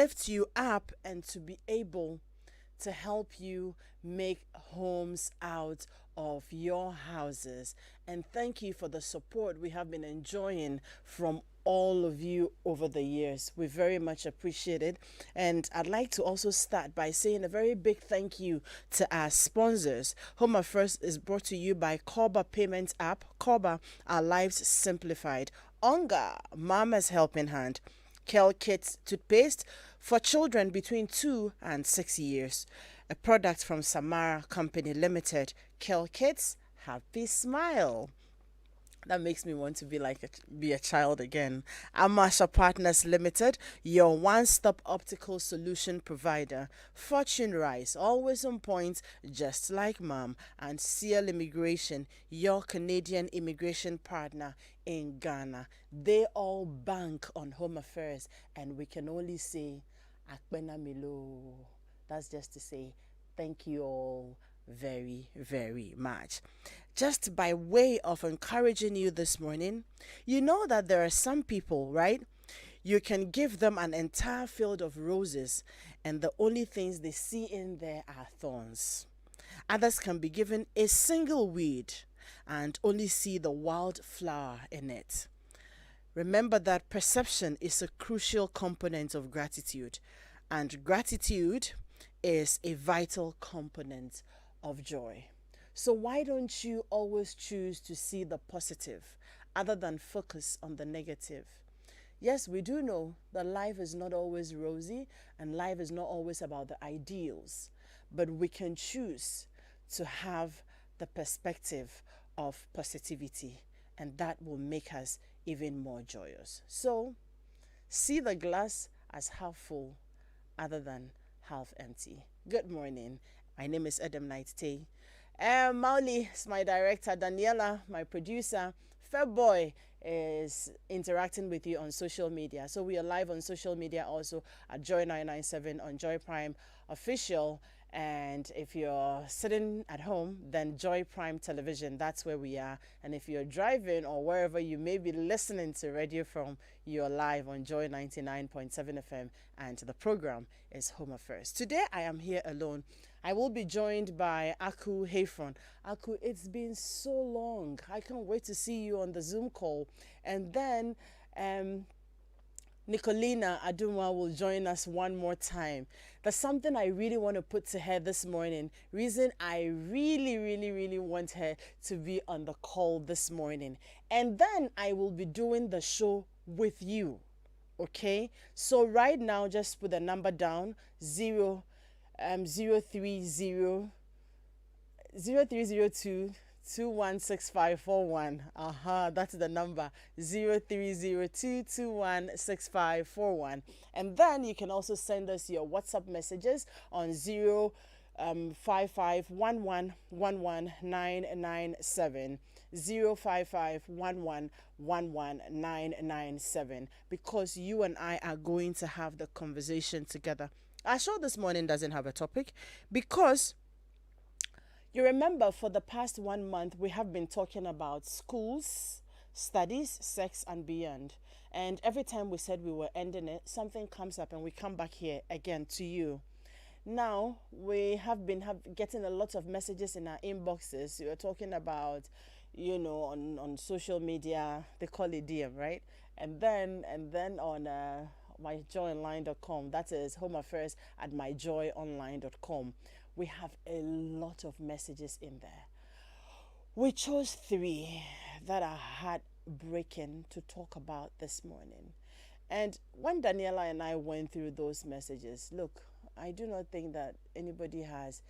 lift you up and to be able to help you make homes out of your houses. And thank you for the support we have been enjoying from all of you over the years. We very much appreciate it. And I'd like to also start by saying a very big thank you to our sponsors. Home Affairs is brought to you by Korba Payments App, Korba, Our Lives Simplified, Onga, Mama's Helping Hand, Kel Kids toothpaste for children between 2 and 6 years. A product from Samara Company Limited. Kel Kids, happy smile. That makes me want to be a child again. Amasha Partners Limited, your one-stop optical solution provider. Fortune Rice, always on point, just like mom. And Seal Immigration, your Canadian immigration partner in Ghana. They all bank on home affairs, and we can only say, Akbena Milo. That's just to say, thank you all very, very much. Just by way of encouraging you this morning, you know that there are some people, right? You can give them an entire field of roses, and the only things they see in there are thorns. Others can be given a single weed and only see the wild flower in it. Remember that perception is a crucial component of gratitude, and gratitude is a vital component of joy. So why don't you always choose to see the positive other than focus on the negative? Yes, we do know that life is not always rosy and life is not always about the ideals, but we can choose to have the perspective of positivity, and that will make us even more joyous. So see the glass as half full other than half empty. Good morning. My name is Adam Knight Tay. Mauli is my director. Daniela, my producer. Fairboy is interacting with you on social media. So we are live on social media also at Joy997 on Joy Prime Official. And if you're sitting at home, then Joy Prime Television, that's where we are. And if you're driving or wherever you may be listening to radio from, you're live on Joy 99.7 FM, and the program is Home Affairs. Today I am here alone. I will be joined by Aku Hayfron. Aku, it's been so long. I can't wait to see you on the Zoom call. And then Nicolina Aduma will join us one more time. There's something I really want to put to her this morning. Reason I really want her to be on the call this morning. And then I will be doing the show with you. Okay? So right now, just put the number down, 030 0302 216541. That's the number, 0302 216541. And then you can also send us your WhatsApp messages on 05511111997, 05511111997, because you and I are going to have the conversation together. Our show this morning doesn't have a topic because you remember for the past 1 month we have been talking about schools, studies, sex and beyond. And every time we said we were ending it, something comes up and we come back here again to you. Now we have been getting a lot of messages in our inboxes. You are talking about, on social media, they call it DM, right? And then on myjoyonline.com, that is home affairs at myjoyonline.com. We have a lot of messages in there. We chose 3 that are heartbreaking to talk about this morning. And when Daniela and I went through those messages, look, I do not think that anybody has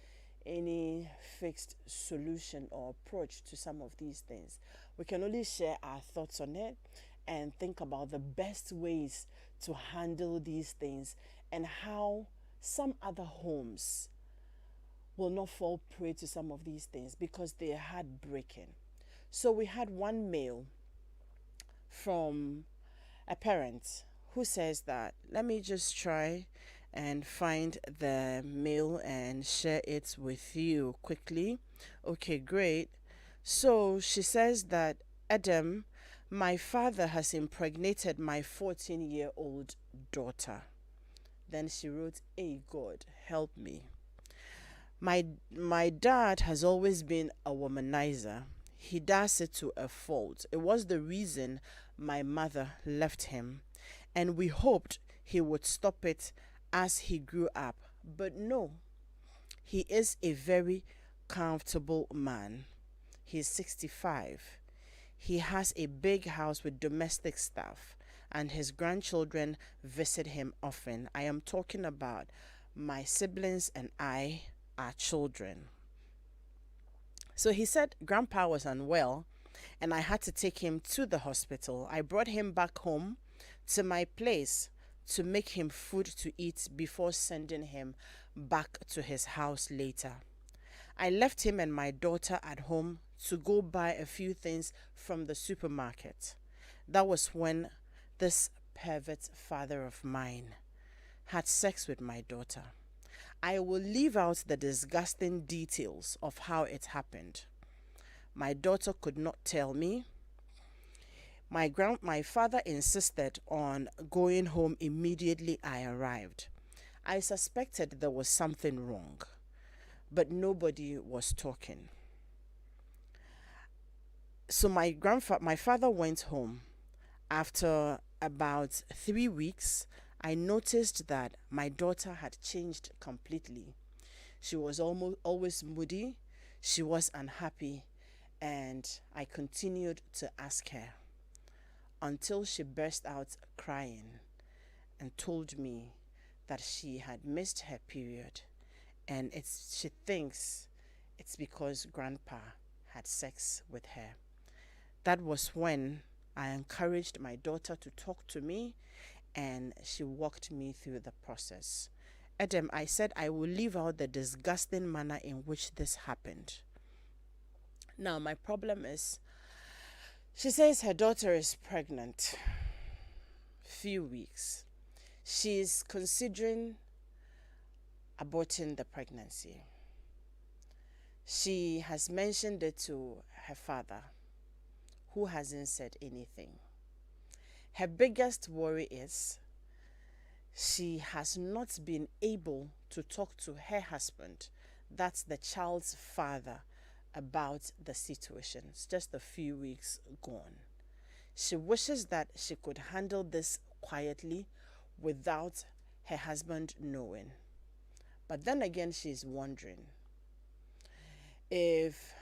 any fixed solution or approach to some of these things. We can only share our thoughts on it and think about the best ways to handle these things and how some other homes will not fall prey to some of these things because they are heartbreaking. So we had one mail from a parent who says that, let me just try and find the mail and share it with you quickly. Okay, great. So she says that, Adam, my father has impregnated my 14-year-old daughter. Then she wrote, "Hey God, help me." My dad has always been a womanizer. He does it to a fault. It was the reason my mother left him, and we hoped he would stop it as he grew up. But no, he is a very comfortable man. He's 65. He has a big house with domestic staff, and his grandchildren visit him often. I am talking about my siblings and I are children. So he said Grandpa was unwell, and I had to take him to the hospital. I brought him back home to my place to make him food to eat before sending him back to his house later. I left him and my daughter at home to go buy a few things from the supermarket. That was when this pervert father of mine had sex with my daughter. I will leave out the disgusting details of how it happened. My daughter could not tell me. My father insisted on going home immediately I arrived. I suspected there was something wrong, but nobody was talking. So my father went home. After about 3 weeks, I noticed that my daughter had changed completely. She was almost always moody, she was unhappy, and I continued to ask her until she burst out crying and told me that she had missed her period, and she thinks it's because Grandpa had sex with her. That was when I encouraged my daughter to talk to me, and she walked me through the process. Adam, I said I will leave out the disgusting manner in which this happened. Now, my problem is, she says her daughter is pregnant. Few weeks. She's considering aborting the pregnancy. She has mentioned it to her father, who hasn't said anything. Her biggest worry is she has not been able to talk to her husband, that's the child's father, about the situation. It's just a few weeks gone. She wishes that she could handle this quietly without her husband knowing. But then again, she's wondering if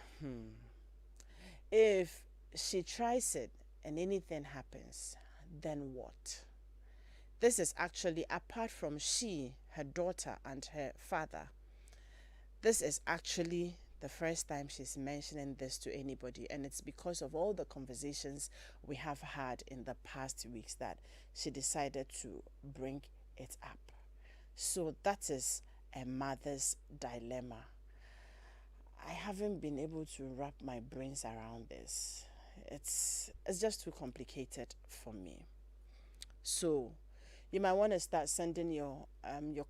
she tries it and anything happens, then what? This is actually, apart from her daughter, and her father, this is actually the first time she's mentioning this to anybody, and it's because of all the conversations we have had in the past weeks that she decided to bring it up. So that is a mother's dilemma. I haven't been able to wrap my brains around this. It's just too complicated for me. So you might want to start sending your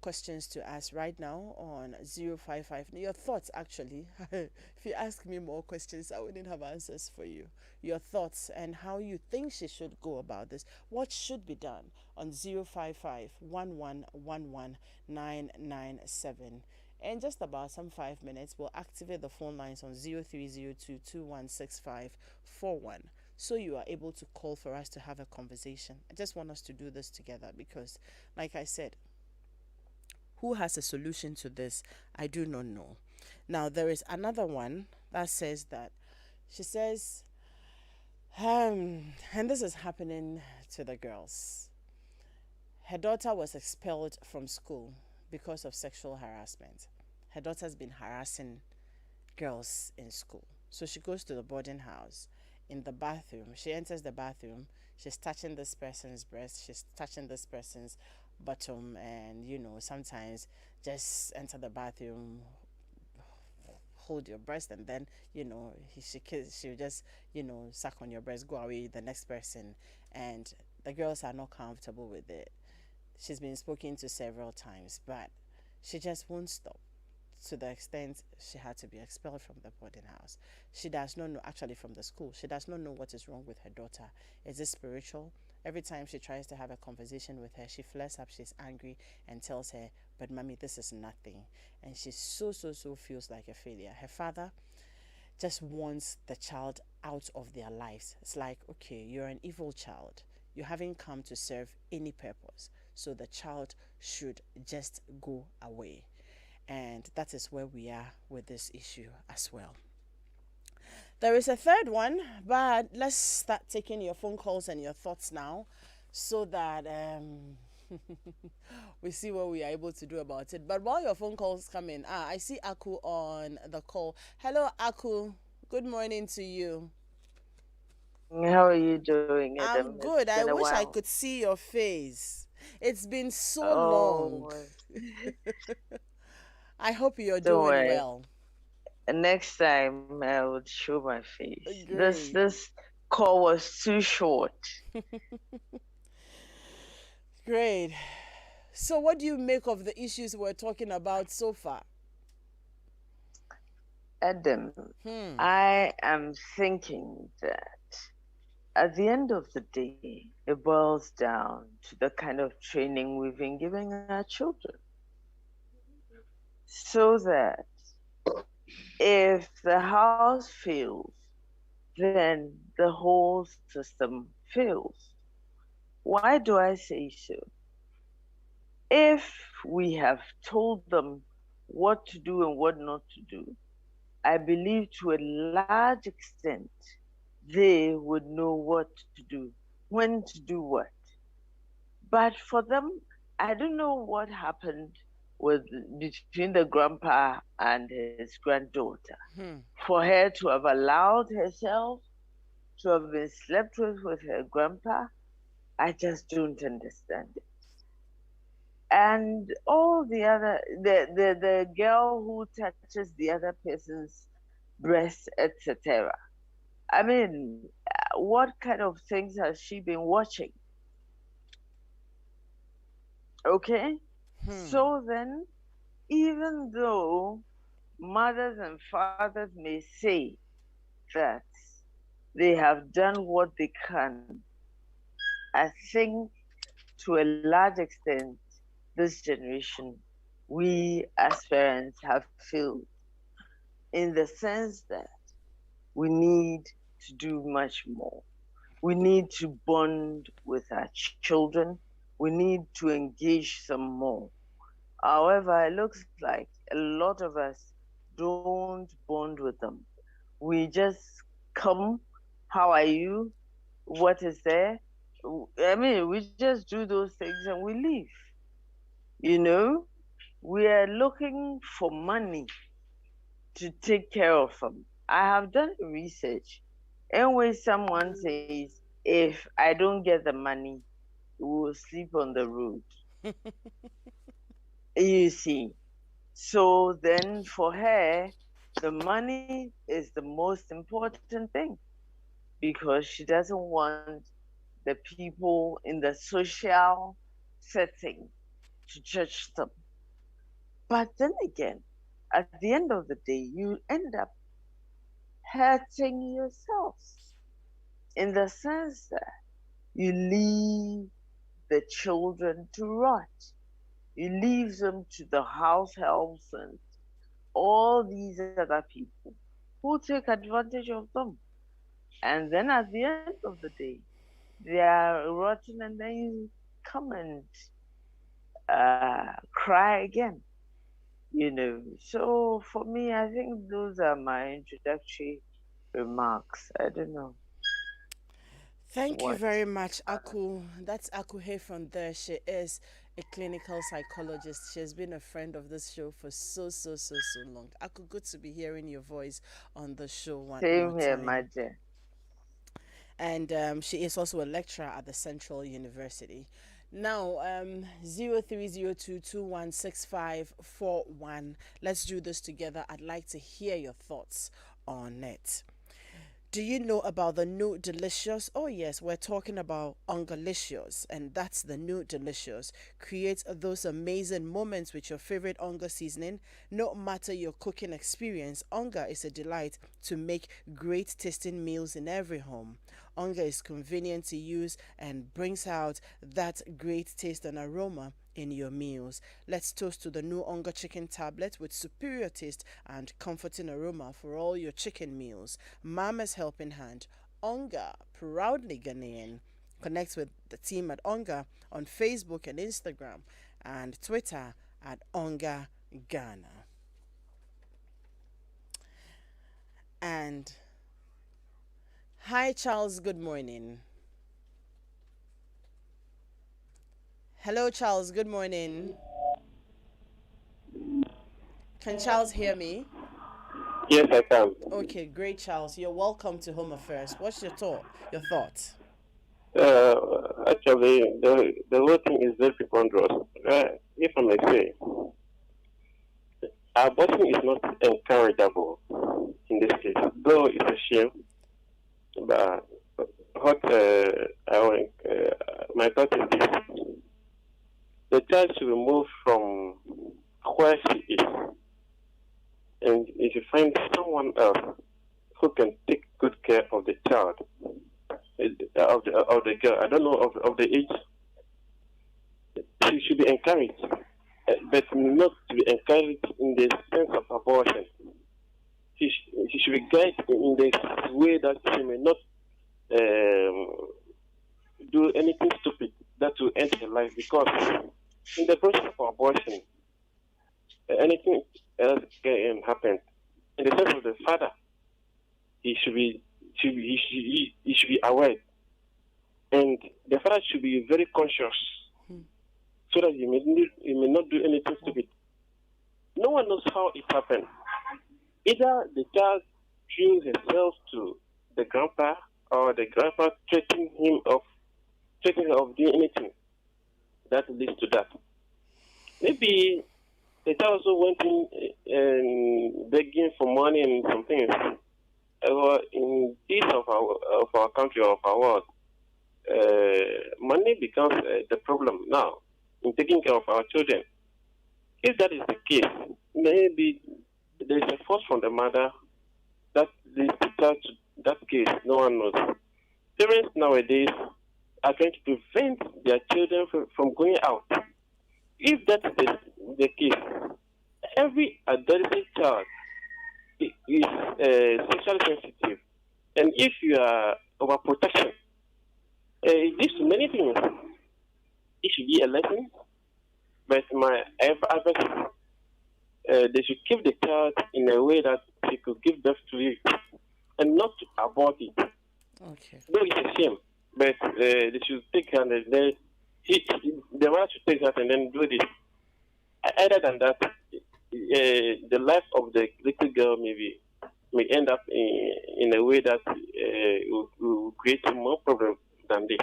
questions to us right now on 055. Your thoughts, actually. If you ask me more questions, I wouldn't have answers for you. Your thoughts and how you think she should go about this. What should be done on 055 1111 997. In just about some 5 minutes, we'll activate the phone lines on 0302 216541. So you are able to call for us to have a conversation. I just want us to do this together because, like I said, who has a solution to this? I do not know. Now, there is another one that says that she says, and this is happening to the girls. Her daughter was expelled from school because of sexual harassment. Her daughter's been harassing girls in school. So she goes to the boarding house. In the bathroom, she enters the bathroom, she's touching this person's breast, she's touching this person's bottom, and sometimes just enter the bathroom, hold your breast, and then she'll just suck on your breast, go away, the next person, and the girls are not comfortable with it. She's been spoken to several times, but she just won't stop, to the extent she had to be expelled from the boarding house. She does not know, actually from the school, she does not know what is wrong with her daughter. Is it spiritual? Every time she tries to have a conversation with her, she flares up, she's angry, and tells her, but mommy, this is nothing. And she so feels like a failure. Her father just wants the child out of their lives. It's like, okay, you're an evil child. You haven't come to serve any purpose. So the child should just go away. And that is where we are with this issue as well. There is a third one, but let's start taking your phone calls and your thoughts now so that we see what we are able to do about it. But while your phone calls come in, I see Aku on the call. Hello, Aku. Good morning to you. How are you doing, I'm Adam? good. It's I been a wish I while. could see your face. It's been so long. Oh, I hope you're don't doing worry. well. Next time I will show my face. This Great. this call was too short. Great. So, what do you make of the issues we're talking about so far? Adam, Hmm. I am thinking that at the end of the day, it boils down to the kind of training we've been giving our children. So that if the house fails, then the whole system fails. Why do I say so? If we have told them what to do and what not to do, I believe to a large extent they would know what to do, when to do what. But for them, I don't know what happened with between the grandpa and his granddaughter. Hmm. For her to have allowed herself to have been slept with her grandpa, I just don't understand it. And all the girl who touches the other person's breast, etc. I mean, what kind of things has she been watching? Okay, Hmm. so then, even though mothers and fathers may say that they have done what they can, I think to a large extent this generation, we as parents have failed in the sense that we need to do much more. We need to bond with our children. We need to engage some more. However, it looks like a lot of us don't bond with them. We just come, how are you? What is there? I mean, we just do those things and we leave. You know, we are looking for money to take care of them. I have done research, in which someone says, if I don't get the money, we will sleep on the road. You see. So then for her, the money is the most important thing because she doesn't want the people in the social setting to judge them. But then again, at the end of the day, you end up hurting yourselves in the sense that you leave the children to rot. You leave them to the house helps and all these other people who take advantage of them. And then at the end of the day, they are rotten and then you come and cry again, you know. So for me, I think those are my introductory remarks. I don't know Thank you what. very much, Aku. That's Aku here from there. She is a clinical psychologist. She has been a friend of this show for so long. Aku, good to be hearing your voice on the show one more Same here, my time. dear. And she is also a lecturer at the Central University. Now, 0302216541. Let's do this together. I'd like to hear your thoughts on it. Do you know about the new delicious? Oh yes, we're talking about Ungalicious, and that's the new delicious. Create those amazing moments with your favorite Onga seasoning. No matter your cooking experience, Onga is a delight to make great tasting meals in every home. Onga is convenient to use and brings out that great taste and aroma in your meals. Let's toast to the new Onga chicken tablet with superior taste and comforting aroma for all your chicken meals. Mama's helping hand. Onga, proudly Ghanaian. Connect with the team at Onga on Facebook and Instagram and Twitter at Onga Ghana. And hi, Charles, good morning. Hello, Charles, good morning. Can Charles hear me? Yes, I can. Okay, great, Charles. You're welcome to Home Affairs. What's your thought? Your thoughts? Actually, the whole thing is very preponderous. If I may say, abortion is not encourageable in this case, though it's a shame. But what my thought is this: the child should be moved from where she is, and if you find someone else who can take good care of the child, of the girl, I don't know of the age, she should be encouraged, but not to be encouraged in the sense of abortion. She should be guided in the way that she may not do anything stupid that will end her life, because in the process of abortion, anything else can happen. In the sense of the father, he should be aware, and the father should be very conscious, so that he may not do anything stupid. No one knows how it happened. Either the child threw herself to the grandpa, or the grandpa threatening her of doing anything that leads to that. Maybe the child also went in and begging for money and some things. In this of our country, of our world, money becomes the problem now in taking care of our children. If that is the case, maybe there is a force from the mother that leads the child to that case. No one knows. Parents nowadays are trying to prevent their children from going out. If that is the case, every adolescent child is sexually sensitive, and if you are overprotection, it leads to many things. It should be a lesson, but my advice is they should keep the child in a way that she could give birth to it, and not to abort it. Okay. Though it's a shame, but they should take her and then the mother should take that and then do this. Other than that, the life of the little girl may end up in a way that will create more problems than this.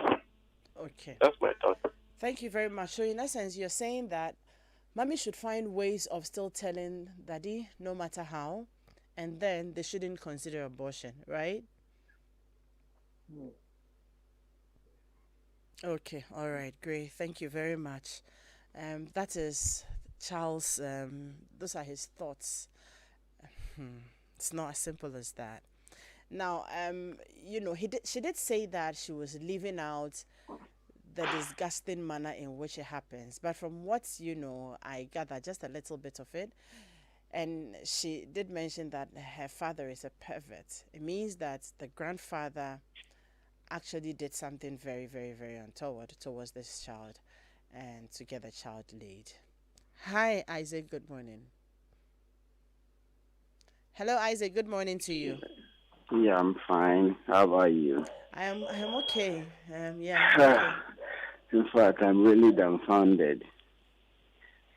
Okay. That's my thought. Thank you very much. So in essence, you're saying that mommy should find ways of still telling daddy no matter how, and then they shouldn't consider abortion, right? Okay, all right, great. Thank you very much. That is Charles. Those are his thoughts. It's not as simple as that. Now, she did say that she was leaving out the disgusting manner in which it happens. But from what I gather just a little bit of it. And she did mention that her father is a pervert. It means that the grandfather actually did something very, very, very untoward towards this child and to get the child laid. Hi, Isaac. Good morning. Hello, Isaac. Good morning to you. Yeah, I'm fine. How about you? I'm okay. I'm okay. In fact, I'm really dumbfounded.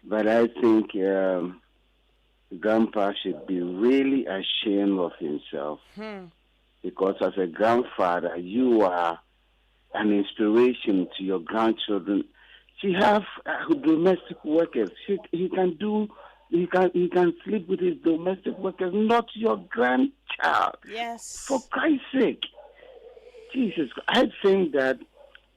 But I think Grandpa should be really ashamed of himself. Because as a grandfather, you are an inspiration to your grandchildren. She have domestic workers. He can do he can sleep with his domestic workers, not your grandchild. Yes. For Christ's sake. Jesus, I think that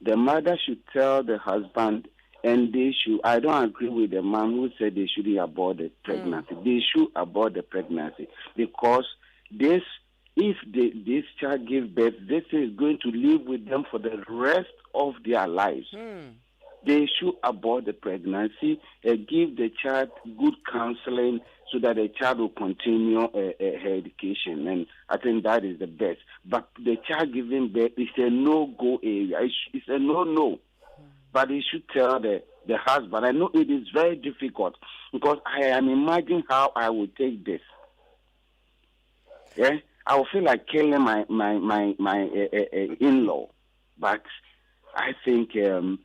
the mother should tell the husband, and they should. I don't agree with the man who said they shouldn't abort the pregnancy. They should abort the pregnancy because this, if this child gives birth, this is going to live with them for the rest of their lives. They should abort the pregnancy and give the child good counseling so that the child will continue her education. And I think that is the best. But the child giving birth is a no-go area. It's a no-no. But he should tell the husband. I know it is very difficult because I am imagining how I would take this. Yeah, I will feel like killing my in-law. But I think the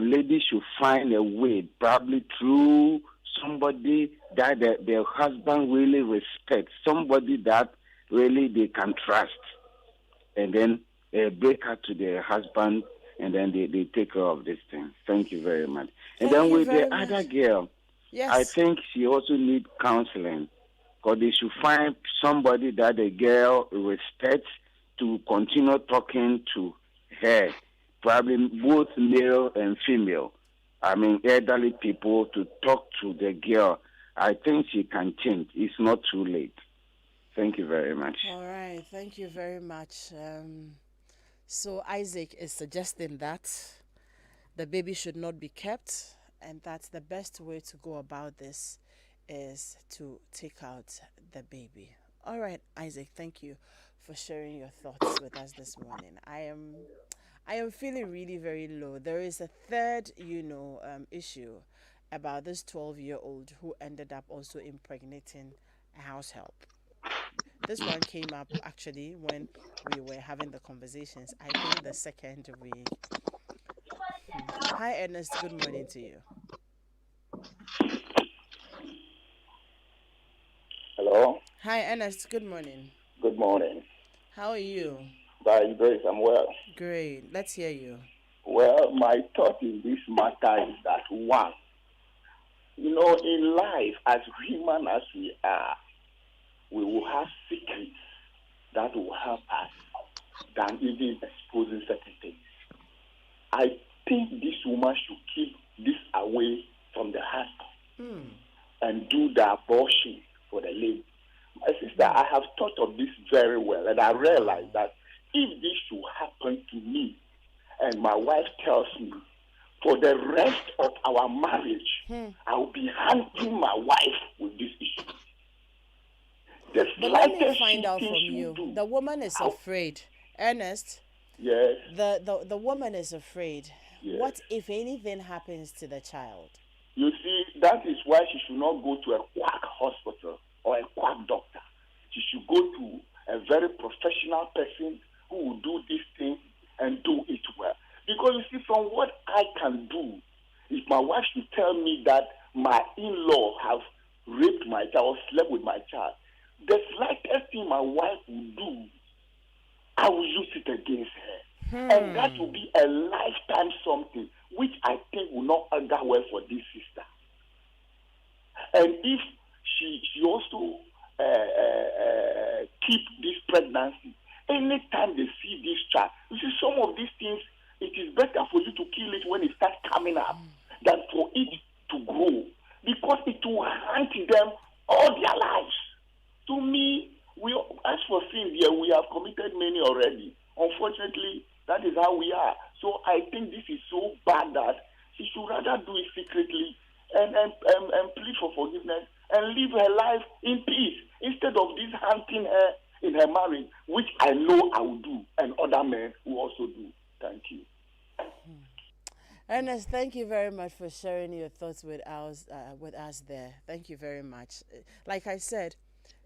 lady should find a way, probably through somebody that the husband really respects, somebody that really they can trust, and then break her to the husband, and then they take care of this thing. Thank you very much. And then with the other girl, yes, I think she also needs counseling, because they should find somebody that the girl respects to continue talking to her, probably both male and female. I mean, elderly people to talk to the girl. I think she can change. It's not too late. Thank you very much. All right. Thank you very much. So Isaac is suggesting that the baby should not be kept, and that the best way to go about this is to take out the baby. All right, Isaac, thank you for sharing your thoughts with us this morning. I am feeling really very low. There is a third, issue about this 12-year-old who ended up also impregnating a house help. This one came up actually when we were having the conversations, I think the second week. Hi, Ernest. Good morning to you. Hello. Hi, Ernest. Good morning. Good morning. How are you? By grace, I'm well. Great. Let's hear you. Well, my thought in this matter is that one, in life, as human as we are, we will have secrets that will help us than even exposing certain things. I think this woman should keep this away from the husband and do the abortion for the lady. My sister, I have thought of this very well, and I realized that if this should happen to me, and my wife tells me, for the rest of our marriage, I will be hunting my wife with this issue. But let me find out from you. The woman is afraid. Ernest? Yes. The woman is afraid. Yes. What if anything happens to the child? You see, that is why she should not go to a quack hospital or a quack doctor. She should go to a very professional person who will do this thing and do it well. Because you see, from what I can do, if my wife should tell me that my in-law have raped my child or slept with my child, the slightest thing my wife will do, I will use it against her. And that will be a lifetime something, which I think will not augur well for this sister. And if she also keep this pregnancy, anytime they see this child, you see, some of these things, it is better for you to kill it when it starts coming up than for it to grow, because it will haunt them all their lives. To me, as for sin here, we have committed many already. Unfortunately, that is how we are. So I think this is so bad that she should rather do it secretly and plead for forgiveness and live her life in peace instead of this hunting her in her marriage, which I know I will do, and other men will also do. Thank you. Ernest, thank you very much for sharing your thoughts with us there. Thank you very much. Like I said,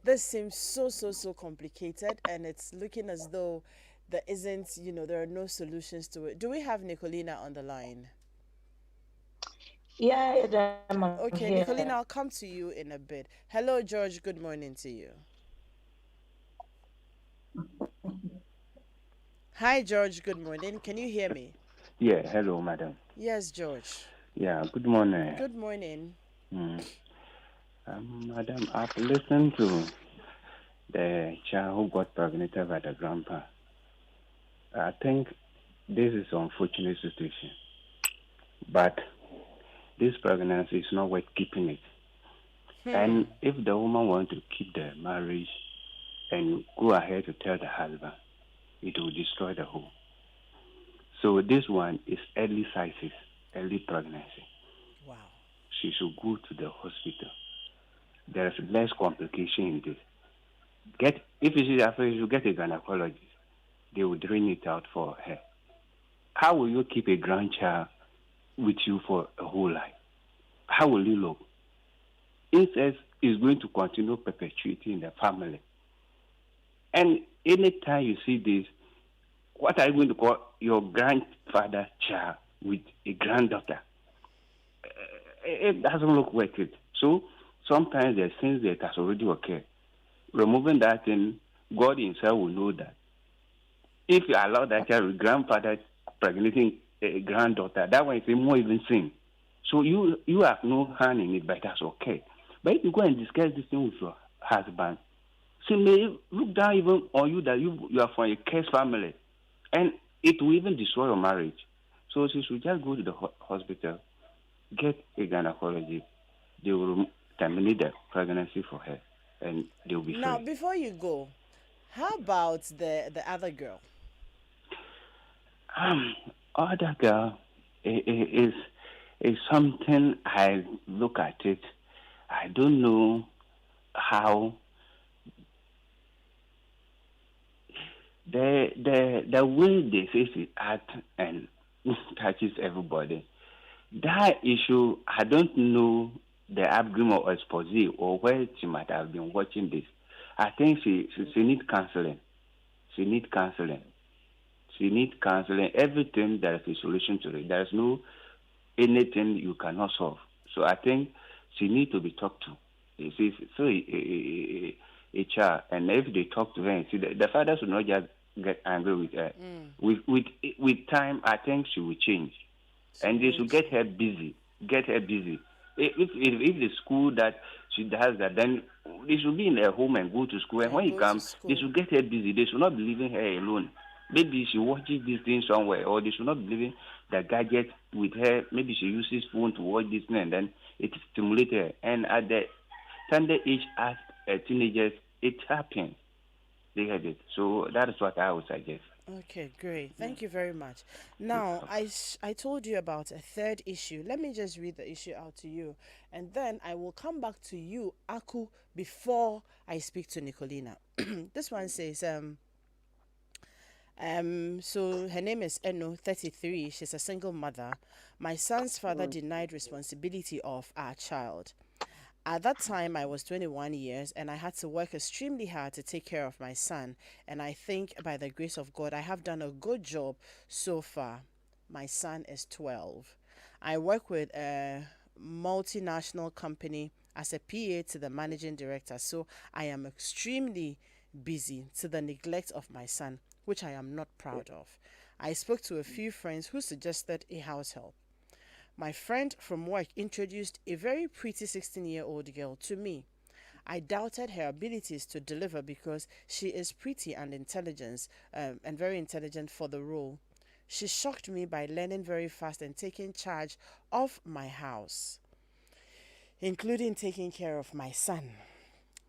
this seems so complicated, and it's looking as though there isn't, there are no solutions to it. Do we have Nicolina on the line? Yeah, okay, here. Nicolina, I'll come to you in a bit. Hello, George. Good morning to you. Hi, George. Good morning. Can you hear me? Yeah, hello, madam. Yes, George. Yeah, good morning. Good morning. Madam, I've listened to the child who got pregnant by the grandpa. I think this is an unfortunate situation, but this pregnancy is not worth keeping it. And if the woman wants to keep the marriage and go ahead to tell the husband, it will destroy the home. So this one is early sizes, early pregnancy. Wow. She should go to the hospital. There's less complication in this. If she's afraid, you get a gynecologist. They will drain it out for her. How will you keep a grandchild with you for a whole life? How will you look? Incest is going to continue perpetuating in the family. And anytime you see this, what are you going to call your grandfather child with a granddaughter? It doesn't look worth it. So sometimes there are things that has already occurred. Removing that thing, God himself will know that. If you allow that child with grandfather impregnating a granddaughter, that one is a more even sin. So you have no hand in it, but that's okay. But if you go and discuss this thing with your husband, she may look down even on you that you are from a cursed family, and it will even destroy your marriage. So she should just go to the hospital, get a gynecologist. They will terminate the pregnancy for her, and they will be Now, free. before you go, how about the other girl? Other girl is something I look at it. I don't know how the way they say she act and touches everybody. That issue, I don't know the upbringing or expose or where she might have been watching this. I think she needs counseling. She needs counseling. She needs counseling. Everything there is a solution to it. There is no anything you cannot solve. So I think she needs to be talked to. She's so a child, and if they talk to her, and see the father should not just get angry with her. With time, I think she will change, and they should get her busy. Get her busy. If the school that she does that, then they should be in her home and go to school. And when he comes, they should get her busy. They should not be leaving her alone. Maybe she watches this thing somewhere, or they should not be leaving the gadget with her. Maybe she uses phone to watch this thing, and then it stimulates her. And at the tender age, as teenagers, it happens. They get it. So that is what I would suggest. Okay, great. Thank you very much. Now, I told you about a third issue. Let me just read the issue out to you, and then I will come back to you, Aku, before I speak to Nicolina. This one says, so her name is Eno, 33. She's a single mother. My son's father denied responsibility of our child. At that time, I was 21 years and I had to work extremely hard to take care of my son. And I think by the grace of God, I have done a good job so far. My son is 12. I work with a multinational company as a PA to the managing director. So I am extremely busy to the neglect of my son, which I am not proud of. I spoke to a few friends who suggested a house help. My friend from work introduced a very pretty 16-year-old girl to me. I doubted her abilities to deliver because she is pretty and intelligent, and very intelligent for the role. She shocked me by learning very fast and taking charge of my house, including taking care of my son.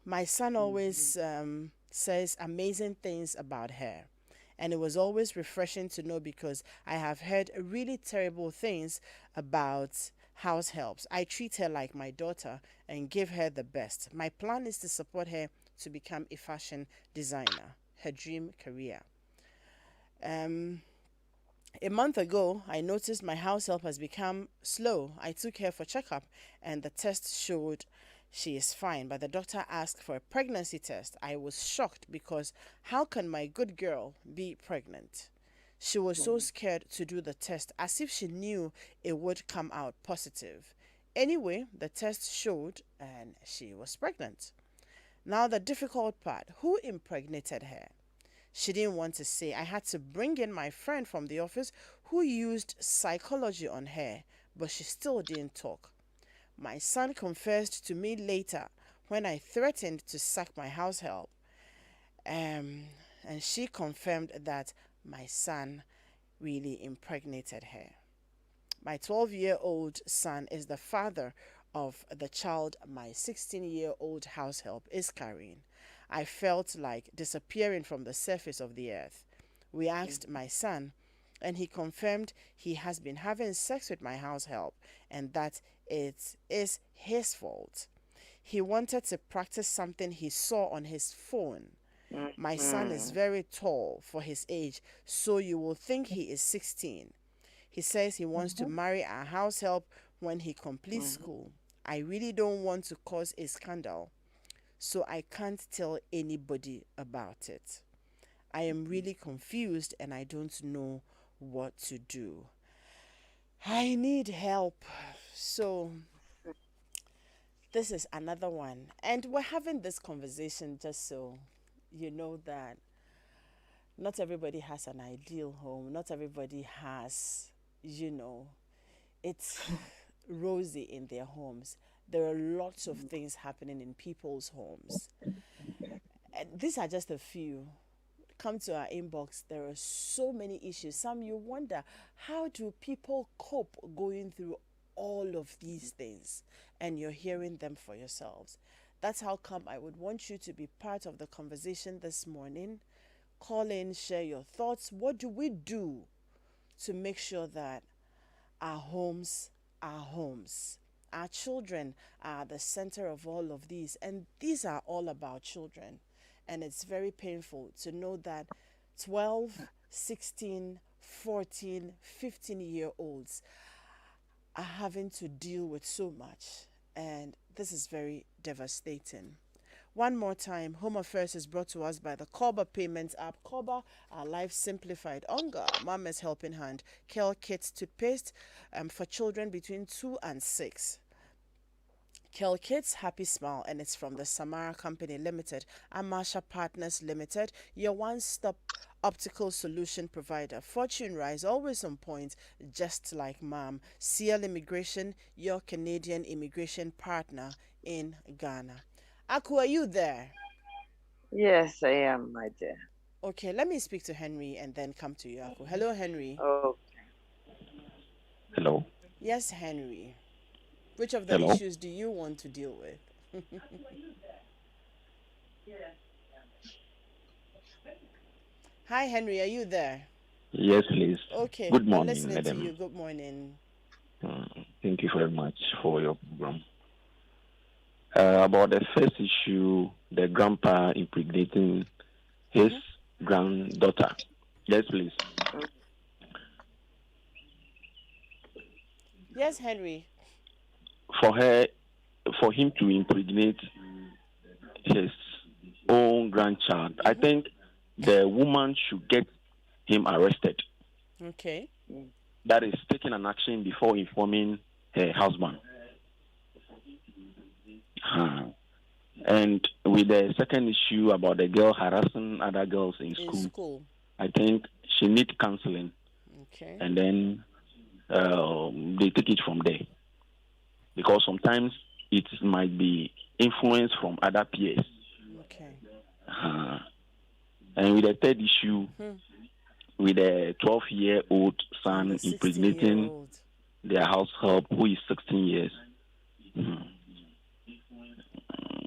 My son always says amazing things about her. And it was always refreshing to know because I have heard really terrible things about house helps. I treat her like my daughter and give her the best. My plan is to support her to become a fashion designer, her dream career. A month ago, I noticed my house help has become slow. I took her for checkup and the test showed she is fine, but the doctor asked for a pregnancy test. I was shocked because how can my good girl be pregnant? She was so scared to do the test as if she knew it would come out positive. Anyway, the test showed and she was pregnant. Now the difficult part, who impregnated her? She didn't want to say. I had to bring in my friend from the office who used psychology on her, but she still didn't talk. My son confessed to me later when I threatened to sack my house help. And she confirmed that my son really impregnated her. My 12-year-old son is the father of the child my 16-year-old house help is carrying. I felt like disappearing from the surface of the earth. We asked my son, and he confirmed he has been having sex with my house help and that it is his fault. He wanted to practice something he saw on his phone. My son is very tall for his age, so you will think he is 16. He says he wants to marry our house help when he completes school. I really don't want to cause a scandal, so I can't tell anybody about it. I am really confused and I don't know what to do. I need help. So, this is another one. And we're having this conversation just so you know that not everybody has an ideal home. Not everybody has, it's rosy in their homes. There are lots of things happening in people's homes. And these are just a few. Come to our inbox. There are so many issues. Some you wonder, how do people cope going through all of these things? And you're hearing them for yourselves. That's how come I would want you to be part of the conversation this morning. Call in, share your thoughts. What do we do to make sure that our homes are homes? Our children are the center of all of these, and these are all about children. And it's very painful to know that 12, 16, 14, 15-year-olds are having to deal with so much. And this is very devastating. One more time, Home Affairs is brought to us by the Koba Payments app. Koba, our life simplified. Onga, Mama's Helping Hand. Kel Kids Toothpaste for children between 2 and 6. Kel Kids Happy Smile, and it's from the Samara Company Limited. Amasha Partners Limited, your one-stop optical solution provider. Fortune Rise, always on point, just like mom. CL Immigration, your Canadian immigration partner in Ghana. Aku, are you there? Yes, I am, my dear. Okay, let me speak to Henry and then come to you, Aku. Hello, Henry. Oh, Hello. Yes, Henry. Which of the Hello. issues do you want to deal with? Hi, Henry. Are you there? Yes, please. Okay. Good I'm morning, listening madam. to you. Good morning. Thank you very much for your program. About the first issue, the grandpa impregnating his granddaughter. Yes, please. Yes, Henry. For him to impregnate his own grandchild, I think the woman should get him arrested. Okay. That is taking an action before informing her husband. And with the second issue about the girl harassing other girls in school, I think she needs counseling. Okay. And then they take it from there. Because sometimes it might be influence from other peers. Okay. And with the third issue, with a 12-year-old son impregnating their house help who is 16 years.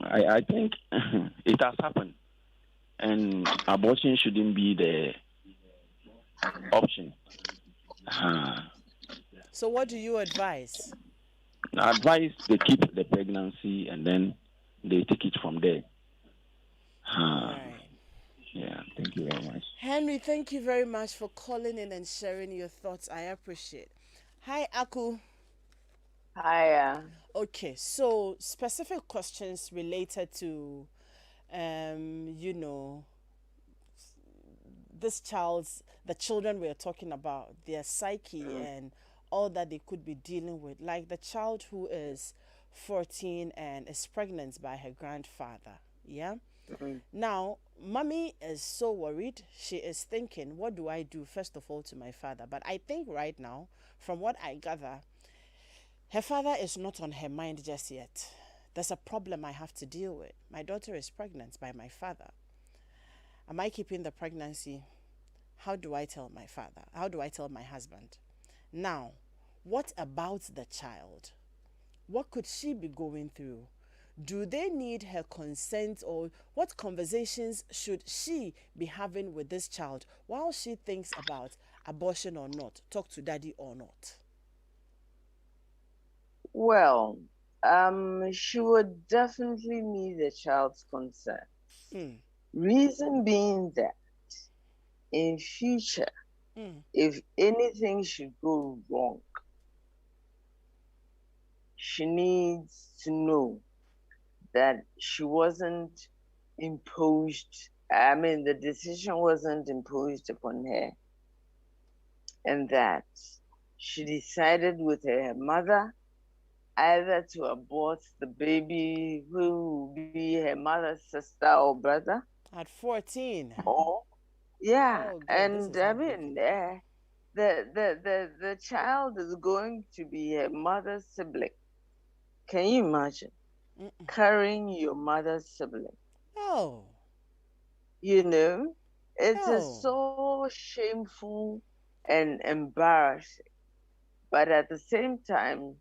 I think it has happened. And abortion shouldn't be the option. So what do you advise? I advise they keep the pregnancy and then they take it from there. Right. Yeah, thank you very much. Henry, thank you very much for calling in and sharing your thoughts. I appreciate. Hi, Aku. Hi. Okay, so specific questions related to, the children we're talking about, their psyche and all that they could be dealing with. Like the child who is 14 and is pregnant by her grandfather. Yeah? Now, mommy is so worried. She is thinking, what do I do, first of all, to my father? But I think right now, from what I gather, Her father is not on her mind just yet. There's a problem I have to deal with. My daughter is pregnant by my father. Am I keeping the pregnancy? How do I tell my father? How do I tell my husband? Now, what about the child? What could she be going through? Do they need her consent, or what conversations should she be having with this child while she thinks about abortion or not, talk to daddy or not? Well, she would definitely need a child's consent. Mm, Reason being that in future, if anything should go wrong, she needs to know that she wasn't imposed, I mean, the decision wasn't imposed upon her, and that she decided with her mother either to abort the baby who will be her mother's sister or brother, at 14. or yeah, Oh, God, this and is I heartbreaking. mean, the child is going to be her mother's sibling. Can you imagine carrying your mother's sibling? Oh, You know, it is oh. so shameful and embarrassing. But at the same time,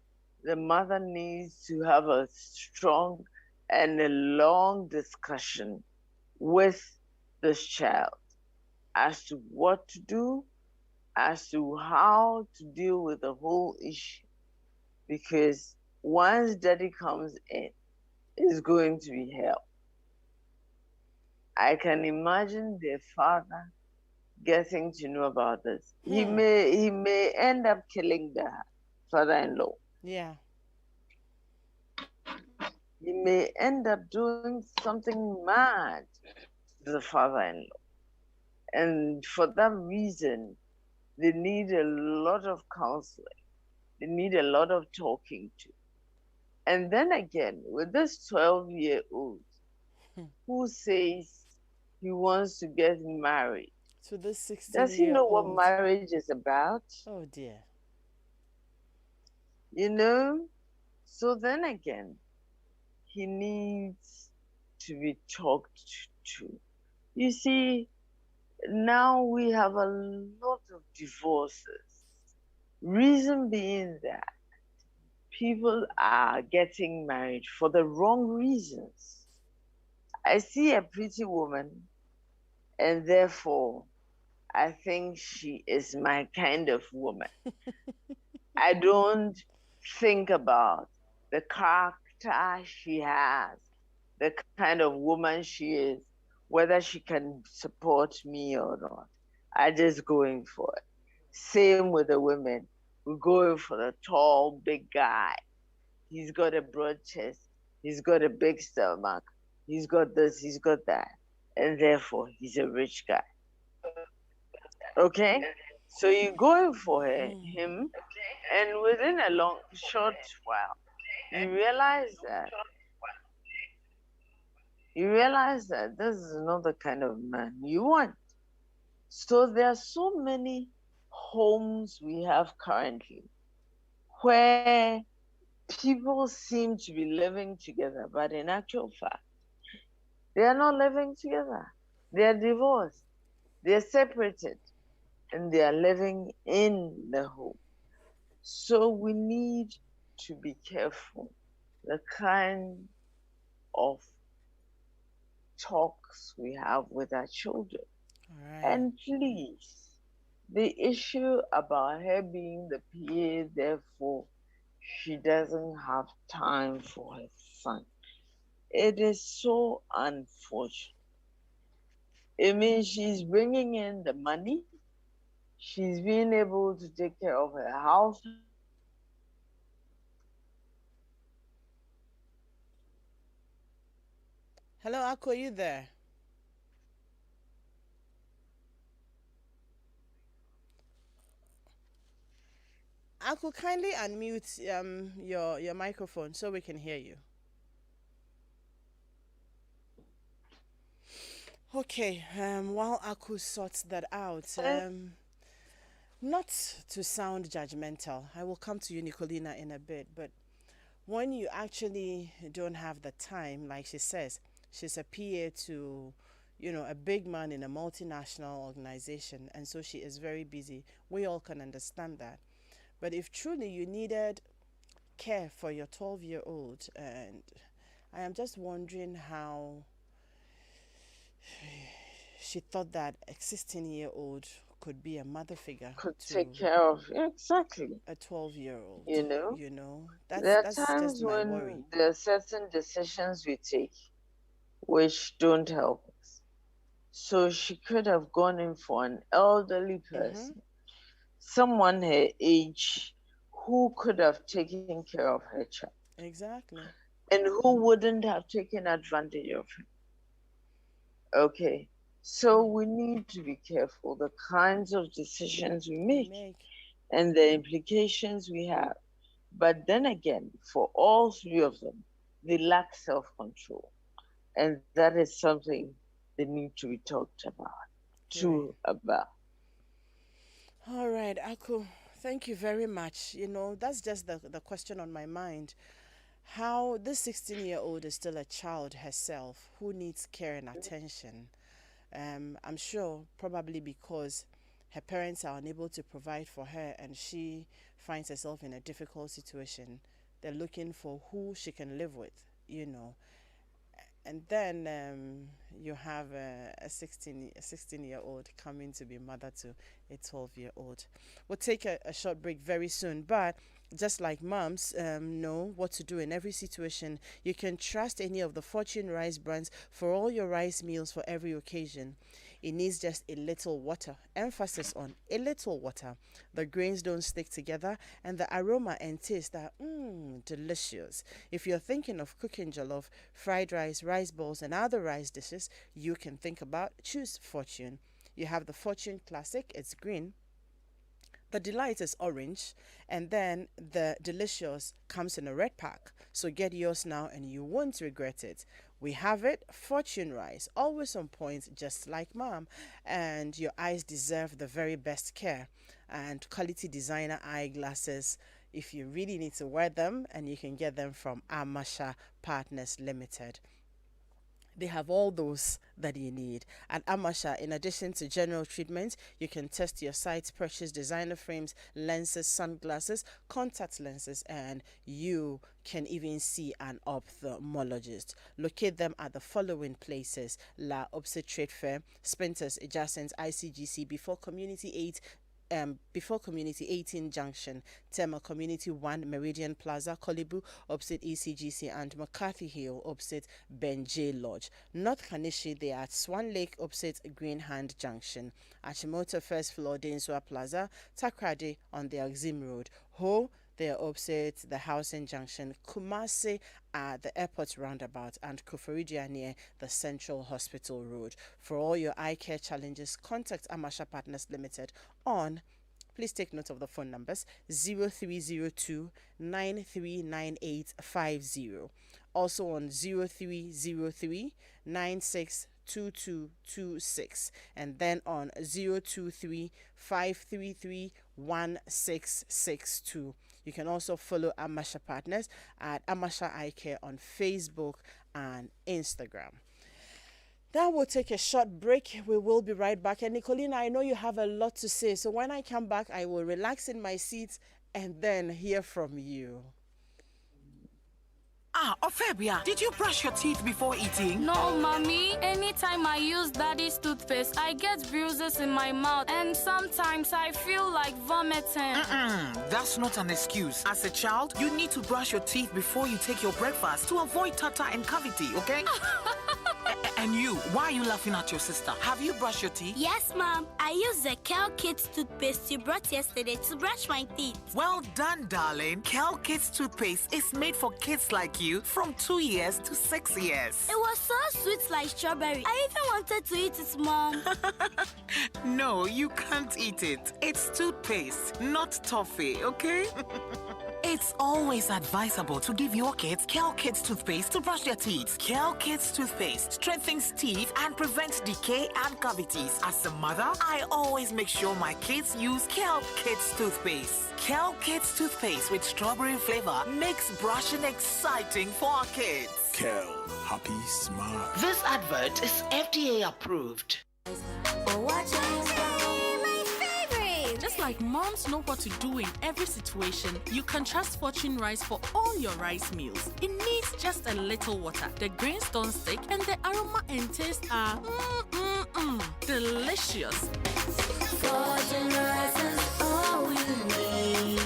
the mother needs to have a strong and a long discussion with this child as to what to do, as to how to deal with the whole issue. Because once daddy comes in, it's going to be hell. I can imagine their father getting to know about this. He may end up killing the father-in-law. Yeah. He may end up doing something mad to the father-in-law. And for that reason, they need a lot of counseling. They need a lot of talking to. And then again, with this 12-year-old who says he wants to get married, To this 16 does he year know what old. marriage is about? Oh, dear. You know? So then again, he needs to be talked to. You see, now we have a lot of divorces. Reason being that people are getting married for the wrong reasons. I see a pretty woman, and therefore I think she is my kind of woman. I don't think about the character she has, the kind of woman she is, whether she can support me or not. I just going for it. Same with the women. We're going for the tall, big guy. He's got a broad chest. He's got a big stomach. He's got this, he's got that. And therefore, he's a rich guy. Okay? So you're going for him, and within a short while, you realize that this is not the kind of man you want. So there are so many homes we have currently where people seem to be living together, but in actual fact, they are not living together. They are divorced. They are separated, and they are living in the home. So we need to be careful the kind of talks we have with our children. All right. And please, the issue about her being the PA, therefore she doesn't have time for her son. It is so unfortunate. It means she's bringing in the money, she's being able to take care of her house. Hello, Ako, you there? Ako, kindly unmute your microphone so we can hear you. Okay, while Aku sorts that out, Not to sound judgmental, I will come to you, Nicolina, in a bit, but when you actually don't have the time, like she says, she's a PA to, a big man in a multinational organization, and so she is very busy. We all can understand that. But if truly you needed care for your 12-year-old, and I am just wondering how she thought that a 16-year-old could be a mother figure Could to take care of exactly. a 12-year-old. There are That's times just my when worry. there are certain decisions we take which don't help us. So she could have gone in for an elderly person, someone her age, who could have taken care of her child. Exactly. And who wouldn't have taken advantage of him. Okay. So we need to be careful the kinds of decisions we make and the implications we have. But then again, for all three of them, they lack self-control. And that is something they need to be talked about. All right, Aku, thank you very much. That's just the question on my mind. How this 16-year-old is still a child herself who needs care and attention. I'm sure probably because her parents are unable to provide for her and she finds herself in a difficult situation. They're looking for who she can live with, And then you have a 16-year-old coming to be mother to a 12-year-old. We'll take a short break very soon, but just like moms know what to do in every situation, you can trust any of the Fortune rice brands for all your rice meals for every occasion. It needs just a little water. Emphasis on a little water. The grains don't stick together and the aroma and taste are delicious. If you're thinking of cooking jollof, fried rice, rice balls and other rice dishes you can think about, choose Fortune. You have the Fortune Classic, it's green. The Delight is orange, and then the Delicious comes in a red pack. So get yours now and you won't regret it. We have it, Fortune Rice, always on point, just like mom. And your eyes deserve the very best care. And quality designer eyeglasses, if you really need to wear them, and you can get them from Amasha Partners Limited. They have all those that you need. At Amasha, in addition to general treatment, you can test your sight, purchase designer frames, lenses, sunglasses, contact lenses, and you can even see an ophthalmologist. Locate them at the following places: La Opposite Trade Fair, Spinters adjacent ICGC before Community 18 Junction, Tema Community 1 Meridian Plaza, Kolibu opposite ECGC, and McCarthy Hill opposite Benjay Lodge. North Kanishi, they are at Swan Lake opposite Green Hand Junction, Achimota First Floor Densua Plaza, Takrade on the Axim Road, Ho, they are opposite the Housing Junction, Kumasi at the airport roundabout, and Kuforidia near the Central Hospital Road. For all your eye care challenges, contact Amasha Partners Limited on, please take note of the phone numbers, 0302 939850. Also on 0303 962226, and then on 023 533 1662. You can also follow Amasha Partners at Amasha Eye Care on Facebook and Instagram. Now we'll take a short break. We will be right back. And Nicolina, I know you have a lot to say. So when I come back, I will relax in my seat and then hear from you. Ophebia, did you brush your teeth before eating? No, Mommy. Anytime I use Daddy's toothpaste, I get bruises in my mouth and sometimes I feel like vomiting. That's not an excuse. As a child, you need to brush your teeth before you take your breakfast to avoid tartar and cavity, okay? And you, why are you laughing at your sister? Have you brushed your teeth? Yes, Mom. I used the Kel Kids toothpaste you brought yesterday to brush my teeth. Well done, darling. Kel Kids toothpaste is made for kids like you from 2 years to 6 years. It was so sweet like strawberry. I even wanted to eat it, Mom. No, you can't eat it. It's toothpaste, not toffee, okay? It's always advisable to give your kids Kel Kids toothpaste to brush their teeth. Kel Kids toothpaste strengthens teeth and prevents decay and cavities. As a mother, I always make sure my kids use Kel Kids toothpaste. Kel Kids toothpaste with strawberry flavor makes brushing exciting for our kids. Kel, happy smile. This advert is FDA approved. Just like moms know what to do in every situation, you can trust Fortune Rice for all your rice meals. It needs just a little water. The grains don't stick, and the aroma and taste are delicious. Fortune Rice is all we need,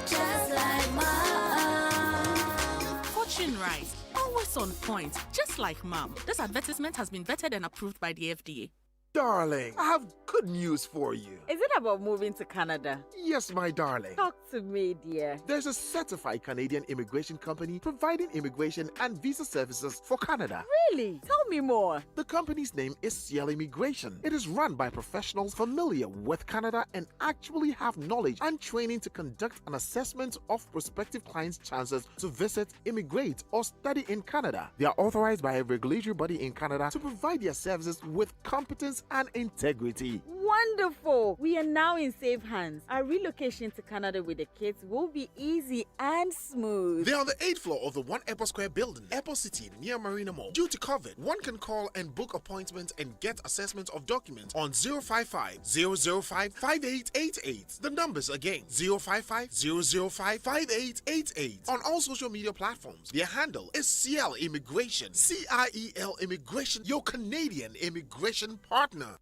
just like mom. Fortune Rice, always on point, just like mom. This advertisement has been vetted and approved by the FDA. Darling, I have good news for you. Is it about moving to Canada? Yes, my darling. Talk to me, dear. There's a certified Canadian immigration company providing immigration and visa services for Canada. Really? Tell me more. The company's name is CL Immigration. It is run by professionals familiar with Canada and actually have knowledge and training to conduct an assessment of prospective clients' chances to visit, immigrate, or study in Canada. They are authorized by a regulatory body in Canada to provide their services with competence and integrity. Wonderful! We are now in safe hands. Our relocation to Canada with the kids will be easy and smooth. They're on the 8th floor of the One Airport Square building, Airport City, near Marina Mall. Due to COVID, one can call and book appointments and get assessment of documents on 055 005 5888. The numbers again, 055 005 5888. On all social media platforms, their handle is CL Immigration. CIEL Immigration, your Canadian immigration partner.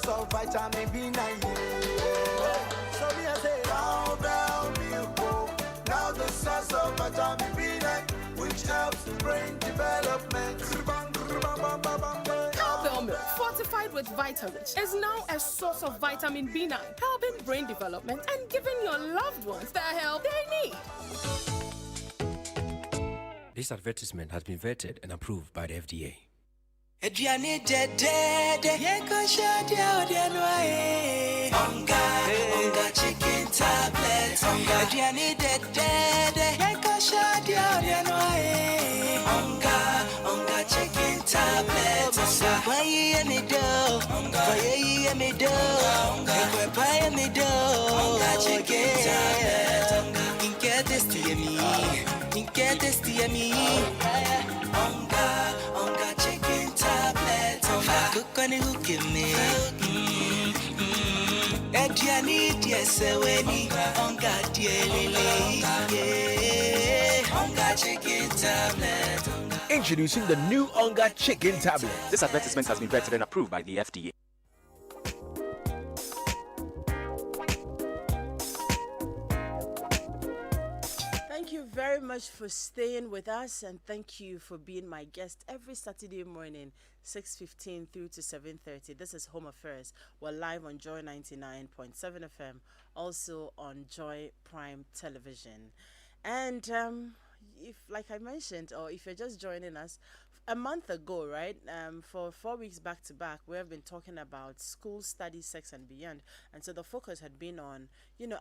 Of vitamin B9. So me I say cowbell milk, now the source of vitamin B9, which helps brain development. Cowbell milk, fortified with vitamins, is now a source of vitamin B9, helping brain development and giving your loved ones the help they need. This advertisement has been vetted and approved by the FDA. Adriani dead, Onga chicken tablet. Adriani dead, Onga chicken tablet. Why you me do? Why you me do? Why me do? Onga chicken tablet. Get this to me. Get this to me. Onga chicken tablet. Cook on the hook in me. Adriani, yes, when Onga Onga chicken tablet. Introducing the new Onga chicken tablet. This advertisement has been vetted and approved by the FDA. Thank you very much for staying with us, and thank you for being my guest every Saturday morning, 6:15 through to 7:30. This is Home Affairs. We're live on Joy997 FM, also on Joy Prime Television. And if, like I mentioned, or if you're just joining us, a month ago, right, for 4 weeks back to back, we have been talking about school, study, sex, and beyond. And so the focus had been on,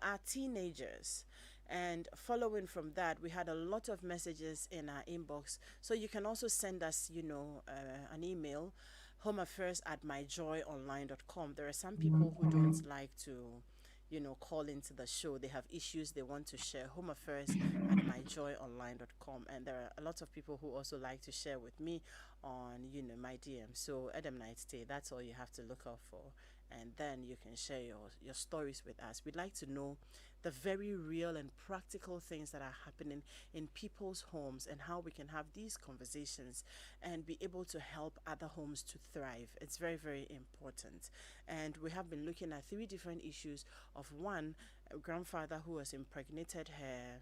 our teenagers. And following from that, we had a lot of messages in our inbox. So you can also send us, an email, homeaffairs@myjoyonline.com. There are some people who don't like to, call into the show. They have issues they want to share. homeaffairs@myjoyonline.com. And there are a lot of people who also like to share with me on, my DM. So Adam Night Stay, that's all you have to look out for. And then you can share your stories with us. We'd like to know the very real and practical things that are happening in people's homes and how we can have these conversations and be able to help other homes to thrive. It's very, very important. And we have been looking at 3 different issues of one, a grandfather who has impregnated her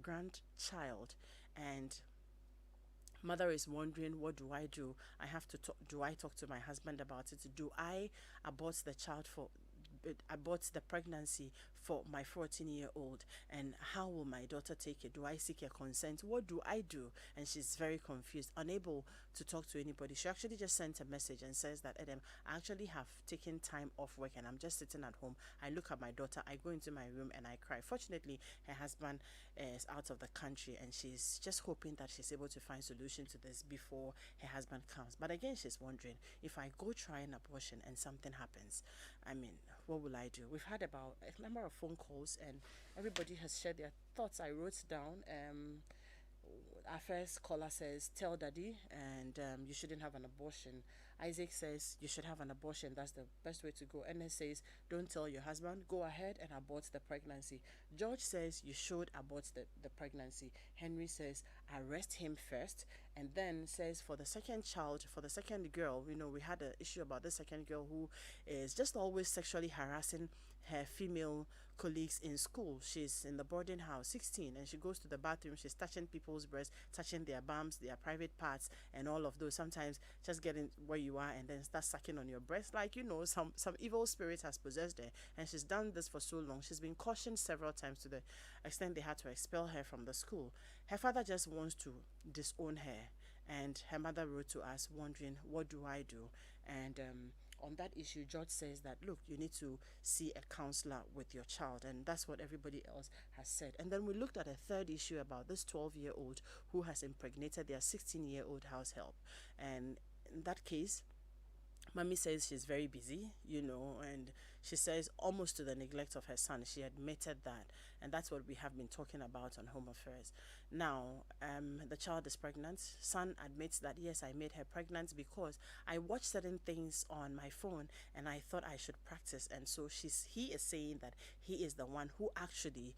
grandchild, and mother is wondering, what do I do? I have to talk. Do I talk to my husband about it? Do I abort the child abort the pregnancy for my 14-year-old, and how will my daughter take it? Do I seek a consent? What do I do? And she's very confused, unable to talk to anybody. She actually just sent a message and says that, Adam, I actually have taken time off work and I'm just sitting at home. I look at my daughter, I go into my room and I cry. Fortunately, her husband is out of the country and she's just hoping that she's able to find solution to this before her husband comes. But again, she's wondering, if I go try an abortion and something happens, I mean, what will I do? We've had about a number of phone calls and everybody has shared their thoughts. I wrote down. Our first caller says, tell daddy, and you shouldn't have an abortion. Isaac says, you should have an abortion. That's the best way to go. Ernest says, don't tell your husband. Go ahead and abort the pregnancy. George says, you should abort the pregnancy. Henry says, arrest him first. And then says, for the second child, for the second girl, we had an issue about the second girl who is just always sexually harassing her female colleagues in school. She's in the boarding house, 16, and she goes to the bathroom. She's touching people's breasts, touching their bums, their private parts, and all of those. Sometimes just getting where you are and then start sucking on your breast, like some evil spirit has possessed her. And she's done this for so long. She's been cautioned several times to the extent they had to expel her from the school. Her father just wants to disown her, and her mother wrote to us wondering, what do I do? And on that issue, George says that, look, you need to see a counselor with your child, and that's what everybody else has said. And then we looked at a third issue about this 12-year-old who has impregnated their 16-year-old house help. And in that case, Mommy says she's very busy, and she says almost to the neglect of her son. She admitted that, and that's what we have been talking about on Home Affairs. Now, the child is pregnant. Son admits that, yes, I made her pregnant because I watched certain things on my phone and I thought I should practice. And so he is saying that he is the one who actually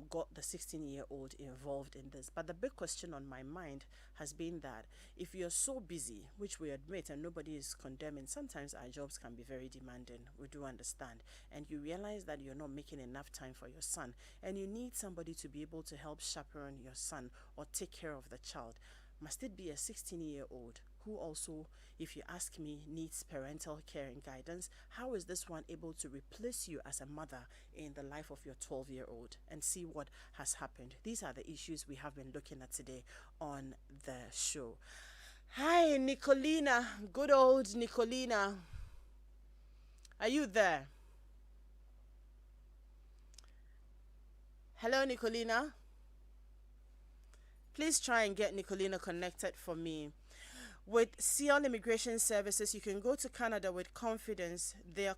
got the 16-year-old involved in this. But the big question on my mind has been that if you're so busy, which we admit and nobody is condemning, sometimes our jobs can be very demanding, we do understand, and you realize that you're not making enough time for your son and you need somebody to be able to help chaperone your son or take care of the child, must it be a 16-year-old who also, if you ask me, needs parental care and guidance? How is this one able to replace you as a mother in the life of your 12-year-old? And see what has happened. These are the issues we have been looking at today on the show. Hi, Nicolina. Good old Nicolina. Are you there? Hello, Nicolina. Please try and get Nicolina connected for me. With CL Immigration Services, you can go to Canada with confidence. Their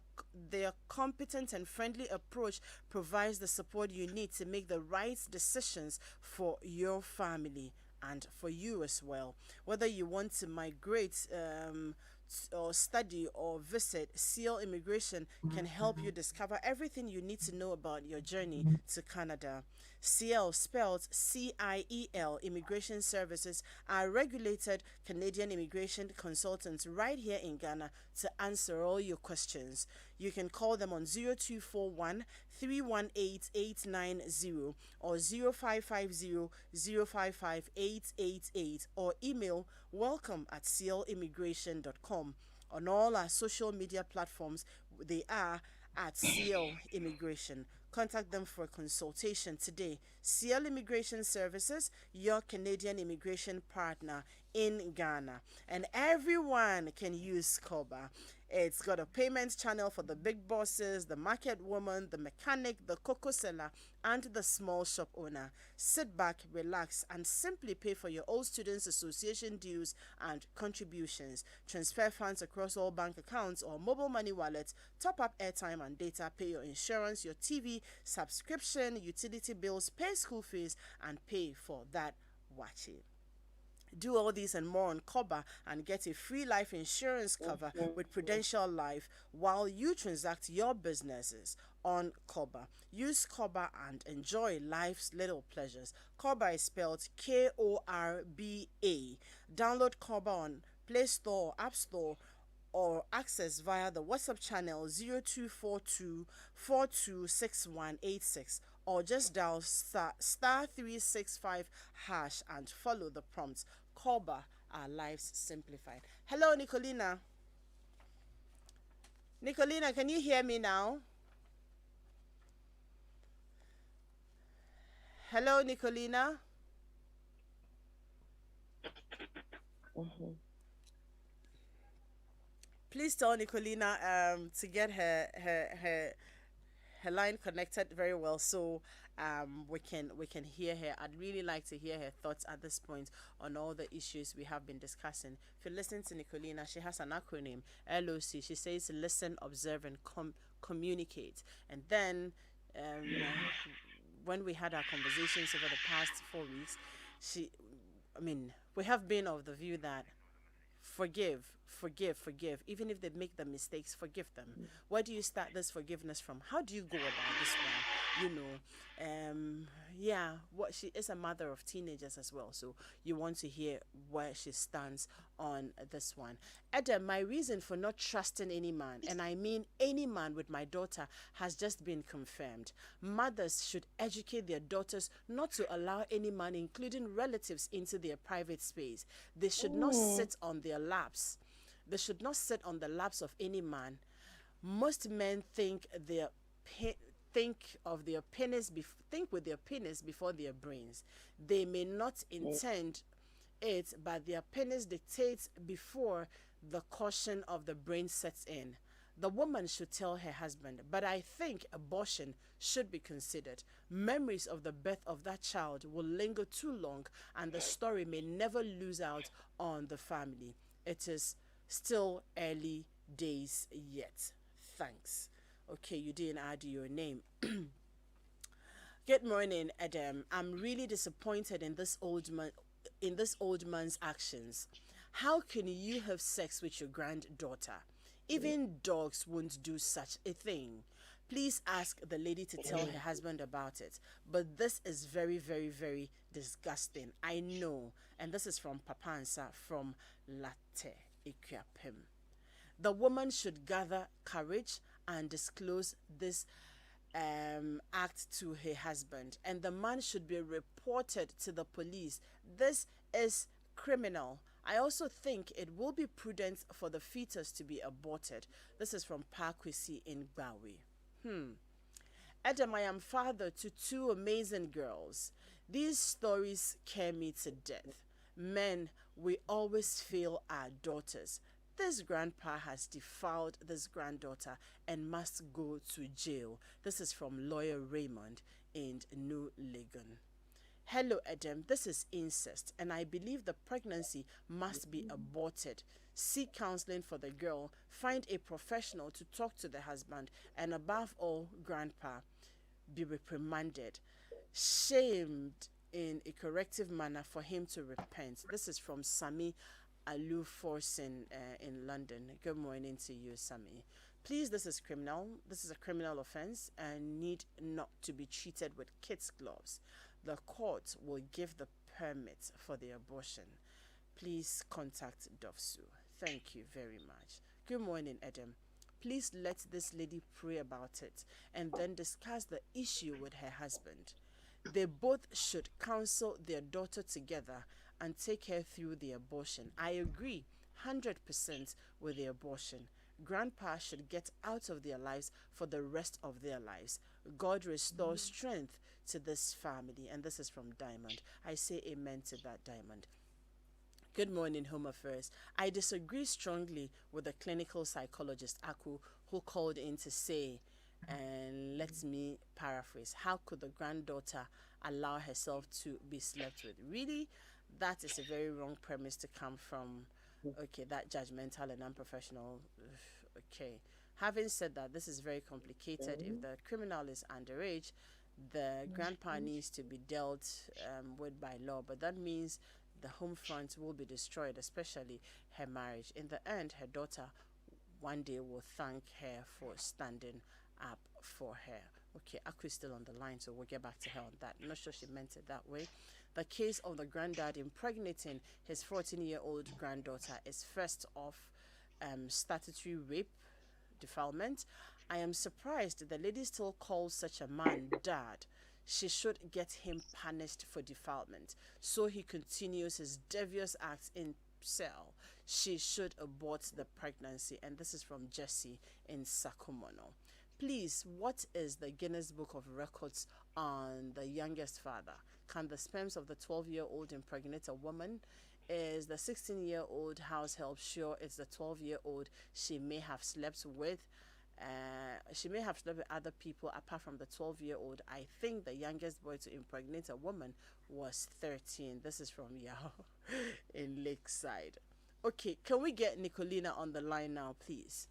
competent and friendly approach provides the support you need to make the right decisions for your family and for you as well. Whether you want to migrate or study or visit, CL Immigration can help you discover everything you need to know about your journey to Canada. CL, spelled CIEL, Immigration Services are regulated Canadian immigration consultants right here in Ghana to answer all your questions. You can call them on 0241 318 890 or 0550 055 888 or email welcome@climmigration.com. On all our social media platforms, they are at CL Immigration. Contact them for a consultation today. CL Immigration Services, your Canadian immigration partner in Ghana. And everyone can use Koba. It's got a payment channel for the big bosses, the market woman, the mechanic, the cocoa seller, and the small shop owner. Sit back, relax, and simply pay for your Old Students Association dues and contributions. Transfer funds across all bank accounts or mobile money wallets. Top up airtime and data. Pay your insurance, your TV subscription, utility bills, pay school fees, and pay for that watching. Do all these and more on Koba and get a free life insurance cover with Prudential Life while you transact your businesses on Koba. Use Koba and enjoy life's little pleasures. Koba is spelled Korba. Download Koba on Play Store, App Store, or access via the WhatsApp channel 0242 426186 or just dial star 365 hash and follow the prompts. Koba, our lives simplified. Hello, Nicolina. Nicolina, can you hear me now? Hello, Nicolina. Please tell Nicolina to get her line connected very well so we can hear her. I'd really like to hear her thoughts at this point on all the issues we have been discussing. If you listen to Nicolina, she has an acronym LOC. She says listen, observe, and communicate. And then when we had our conversations over the past 4 weeks, we have been of the view that forgive. Even if they make the mistakes, forgive them. Where do you start this forgiveness from? How do you go about this one? What she is a mother of teenagers as well, so you want to hear where she stands on this one. Adam, my reason for not trusting any man, and I mean any man with my daughter, has just been confirmed. Mothers should educate their daughters not to allow any man, including relatives, into their private space. They should not sit on their laps. They should not sit on the laps of any man. Most men think with their penis before their brains. They may not intend it, but their penis dictates before the caution of the brain sets in. The woman should tell her husband, but I think abortion should be considered. Memories of the birth of that child will linger too long, and the story may never lose out on the family. It is still early days yet. Thanks. Okay, you didn't add your name. Good morning, Adam. I'm really disappointed in this old man's actions. How can you have sex with your granddaughter? Even dogs won't do such a thing. Please ask the lady to tell her husband about it. But this is very, very, very disgusting. I know. And this is from Papansa from Latte Equiapim. The woman should gather courage and disclose this act to her husband, and the man should be reported to the police. This is criminal. I also think it will be prudent for the fetus to be aborted. This is from Parkwisi in Bawi. Adam, I am father to 2 amazing girls. These stories scare me to death. Men, we always fail our daughters. This grandpa has defiled this granddaughter and must go to jail. This is from lawyer Raymond in New Legon. Hello, Adam. This is incest, and I believe the pregnancy must be aborted. Seek counseling for the girl. Find a professional to talk to the husband, and above all, grandpa, be reprimanded, shamed in a corrective manner for him to repent. This is from Sami Alu Forson in London. Good morning to you, Sami. Please, this is criminal. This is a criminal offense and need not to be treated with kids' gloves. The court will give the permit for the abortion. Please contact Dovsu. Thank you very much. Good morning, Adam. Please let this lady pray about it and then discuss the issue with her husband. They both should counsel their daughter together and take her through the abortion. I agree 100% with the abortion. Grandpa should get out of their lives for the rest of their lives. God restore strength to this family. And this is from Diamond. I say amen to that, Diamond. Good morning, Home Affairs. I disagree strongly with the clinical psychologist, Aku, who called in to say, and let me paraphrase, how could the granddaughter allow herself to be slept with? Really? That is a very wrong premise to come from, that judgmental and unprofessional. Okay. Having said that, this is very complicated. If the criminal is underage, the grandpa needs to be dealt with by law, but that means the home front will be destroyed, especially her marriage. In the end, her daughter one day will thank her for standing up for her. Okay, Aku's still on the line, so we'll get back to her on that. I'm not sure she meant it that way. The case of the granddad impregnating his 14-year-old granddaughter is first off statutory rape, defilement. I am surprised the lady still calls such a man dad. She should get him punished for defilement so he continues his devious acts in cell, she should abort the pregnancy. And this is from Jesse in Sakumono. Please, what is the Guinness Book of Records on the youngest father? Can the sperms of the 12-year-old impregnate a woman? Is the 16-year-old house help sure it's the 12-year-old she may have slept with? She may have slept with other people apart from the 12-year-old. I think the youngest boy to impregnate a woman was 13. This is from Yao in Lakeside. Okay, can we get Nicolina on the line now, please?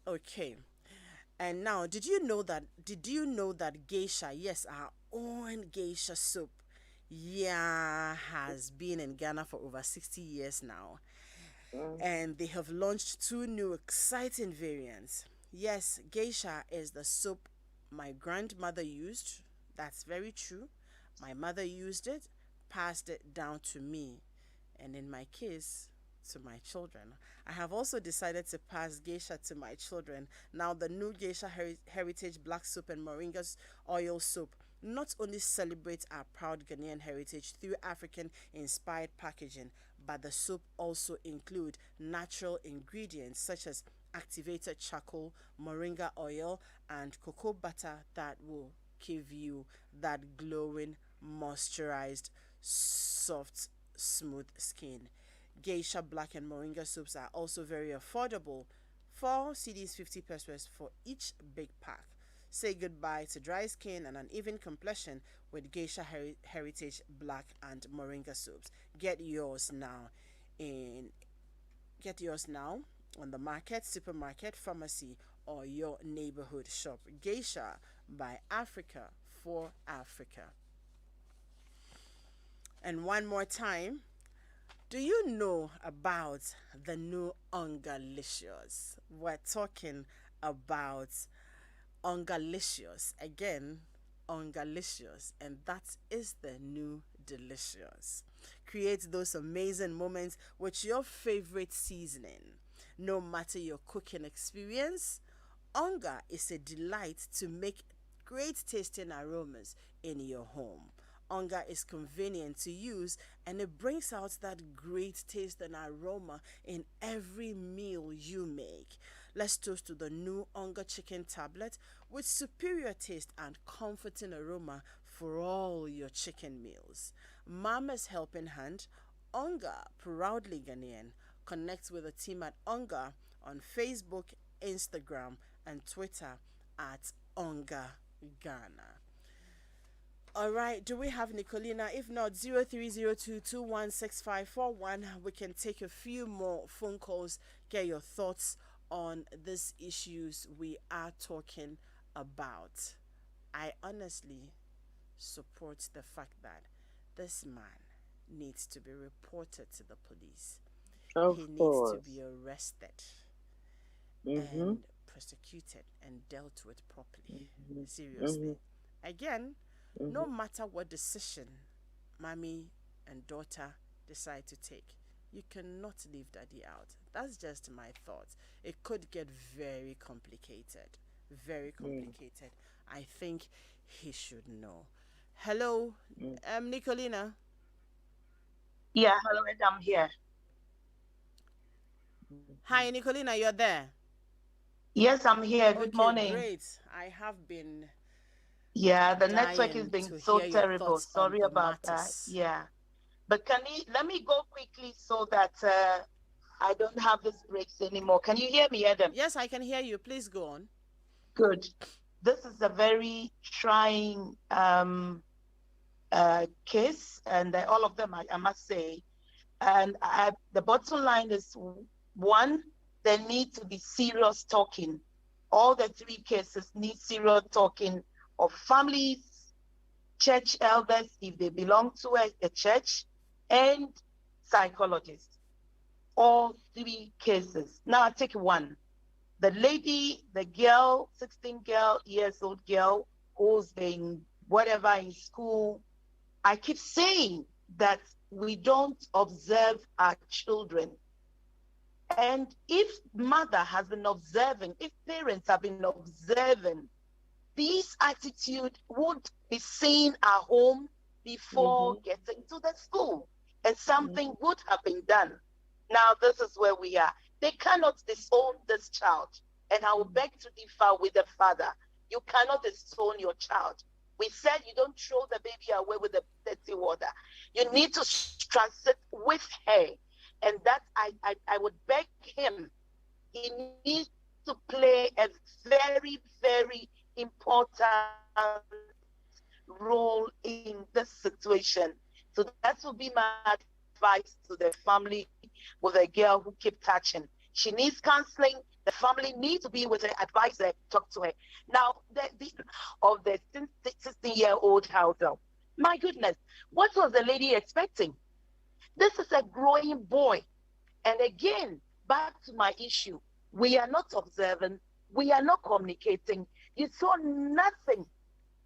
Okay. And now, did you know that geisha, yes, our own geisha soup, yeah, has been in Ghana for over 60 years now. And they have launched 2 new exciting variants. Yes, geisha is the soup my grandmother used. That's very true. My mother used it, passed it down to me, and in my case, to my children. I have also decided to pass geisha to my children. Now, the new geisha heritage black soup and moringa oil soup not only celebrates our proud Ghanaian heritage through African-inspired packaging, but the soup also includes natural ingredients such as activated charcoal, moringa oil, and cocoa butter that will give you that glowing, moisturized, soft, smooth skin. Geisha black and moringa soups are also very affordable. 4 cedis 50 pesos for each big pack. Say goodbye to dry skin and uneven complexion with geisha heritage black and moringa soups. Get yours now on the market, supermarket, pharmacy, or your neighborhood shop. Geisha by Africa for Africa. And one more time, do you know about the new Ungalicious? We're talking about Ungalicious. Again, Ungalicious. And that is the new delicious. Create those amazing moments with your favorite seasoning. No matter your cooking experience, Onga is a delight to make great tasting aromas in your home. Onga is convenient to use and it brings out that great taste and aroma in every meal you make. Let's toast to the new Onga chicken tablet with superior taste and comforting aroma for all your chicken meals. Mama's Helping Hand, Onga, proudly Ghanaian. Connect with the team at Onga on Facebook, Instagram, and Twitter at Onga Ghana. All right, do we have Nicolina? If not, 0302216541. We can take a few more phone calls, get your thoughts on these issues we are talking about. I honestly support the fact that this man needs to be reported to the police. He needs to be arrested and prosecuted and dealt with properly. Seriously. Again, no matter what decision mommy and daughter decide to take, you cannot leave daddy out. That's just my thoughts. It could get very complicated. Very complicated. I think he should know. Hello, Nicolina. Yeah, hello, I'm here. Hi, Nicolina, you're there? Yes, I'm here. Good morning. Great. I have been. Yeah, the network is being so terrible. Sorry about that. Yeah. But let me go quickly so that I don't have this breaks anymore. Can you hear me, Adam? Yes, I can hear you. Please go on. Good. This is a very trying case, and all of them, I must say. And the bottom line is, one, there needs to be serious talking. All the 3 cases need serious talking of families, church elders, if they belong to a church, and psychologists. All 3 cases. Now I take one. The lady, the girl, 16-year-old girl, who's been whatever in school. I keep saying that we don't observe our children. And if mother has been observing, if parents have been observing, this attitude would be seen at home before getting to the school. and something would have been done. Now, this is where we are. They cannot disown this child. And I will beg to differ with the father. You cannot disown your child. We said you don't throw the baby away with the dirty water. You need to transit with her. And that I would beg him. He needs to play a very, very important role in this situation. So that would be my advice to the family with a girl who keep touching. She needs counseling. The family needs to be with her, advise her, talk to her. Now, of the 16-year-old household, my goodness, what was the lady expecting? This is a growing boy. And again, back to my issue, we are not observant. We are not communicating. You saw nothing,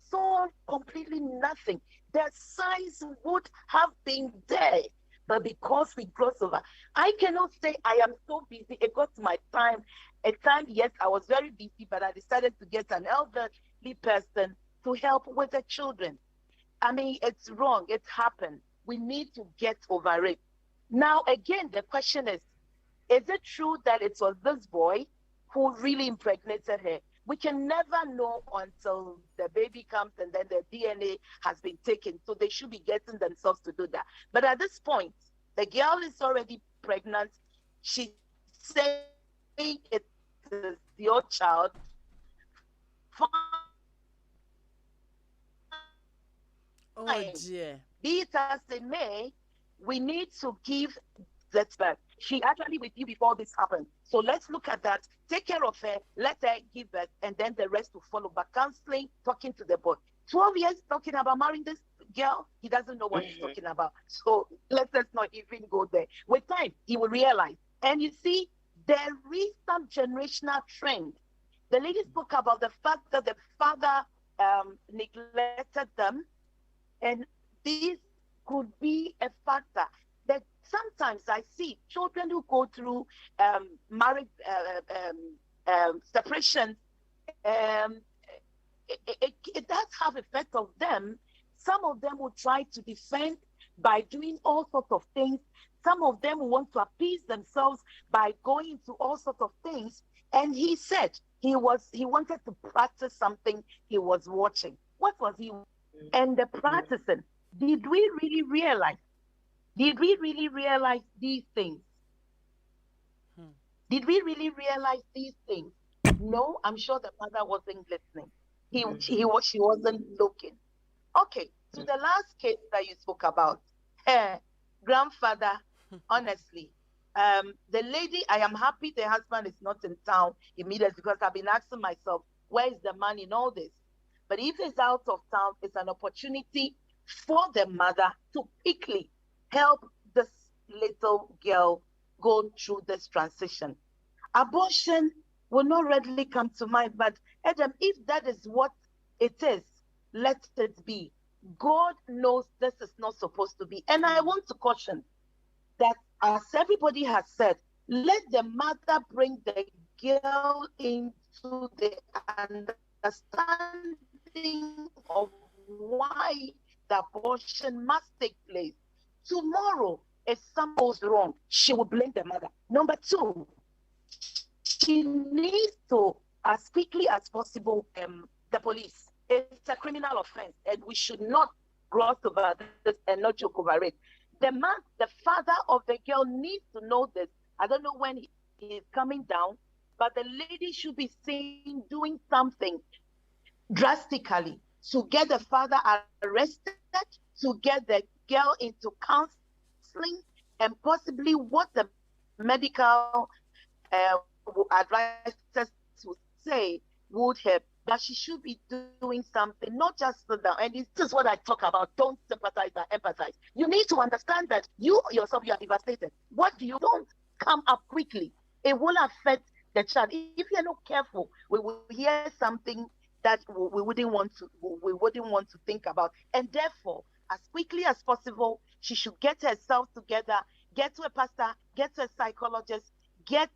saw completely nothing. The signs would have been there. But because we cross over, I cannot say I am so busy. It got my time. At time, yes, I was very busy, but I decided to get an elderly person to help with the children. I mean, it's wrong. It happened. We need to get over it. Now, again, the question is it true that it was this boy who really impregnated her? We can never know until the baby comes and then the DNA has been taken. So they should be getting themselves to do that. But at this point, the girl is already pregnant. She's saying it is your child. Fine. Oh dear. Be it as it may, we need to give that back. She actually with you before this happened. So let's look at that. Take care of her. Let her give birth, and then the rest will follow. But counseling, talking to the boy. 12 years talking about marrying this girl, he doesn't know what he's talking about. So let us not even go there. With time, he will realize. And you see, there is some generational trend. The lady spoke about the fact that the father neglected them, and this could be a factor. That sometimes I see children who go through marriage separation. It does have effect of them. Some of them will try to defend by doing all sorts of things. Some of them will want to appease themselves by going into all sorts of things. And he said he wanted to practice something he was watching. What was he? And the practicing. Did we really realize? Did we really realize these things? Did we really realize these things? No, I'm sure the mother wasn't listening. She wasn't looking. Okay, to the last case that you spoke about, her grandfather, honestly, the lady, I am happy the husband is not in town immediately because I've been asking myself, where is the money in all this? But if it's out of town, it's an opportunity for the mother to quickly help this little girl go through this transition. Abortion will not readily come to mind, but Adam, if that is what it is, let it be. God knows this is not supposed to be. And I want to caution that, as everybody has said, let the mother bring the girl into the understanding of why the abortion must take place. Tomorrow, if something goes wrong, she will blame the mother. Number two, she needs to, as quickly as possible, the police. It's a criminal offense, and we should not gloss over this and not joke over it. The father of the girl needs to know this. I don't know when he is coming down, but the lady should be seen doing something drastically to get the father arrested, to get the girl into counseling, and possibly what the medical advisors would say would help. But she should be doing something, not just sit down. And this is what I talk about. Don't sympathize and empathize. You need to understand that you yourself, you are devastated. What do you don't come up quickly? It will affect the child. If you're not careful, we will hear something that we wouldn't want to think about. And therefore, as quickly as possible, she should get herself together, get to a pastor, get to a psychologist, get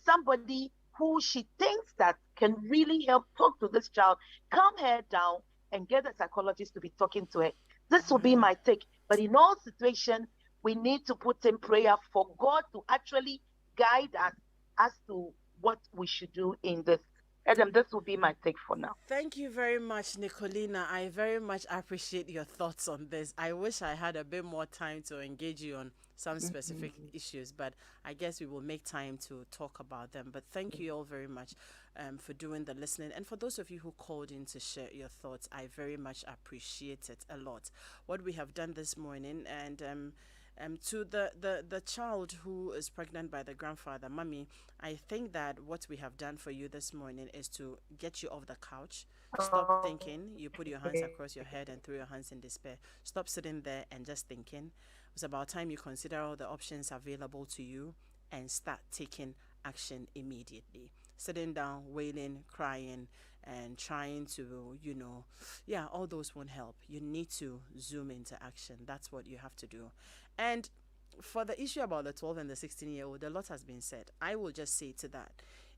somebody who she thinks that can really help talk to this child, calm her down, and get a psychologist to be talking to her. This will be my take. But in all situations, we need to put in prayer for God to actually guide us as to what we should do in this. Adam, this will be my take for now. Thank you very much, Nicolina. I very much appreciate your thoughts on this. I wish I had a bit more time to engage you on some specific issues, but I guess we will make time to talk about them. But thank you all very much for doing the listening. And for those of you who called in to share your thoughts, I very much appreciate it a lot. What we have done this morning, and to the child who is pregnant by the grandfather, Mommy, I think that what we have done for you this morning is to get you off the couch. Stop thinking. You put your hands across your head and throw your hands in despair. Stop sitting there and just thinking. It's about time you consider all the options available to you and start taking action immediately. Sitting down, wailing, crying, and trying to, all those won't help. You need to zoom into action. That's what you have to do. And for the issue about the 12 and the 16-year-old, a lot has been said. I will just say to that,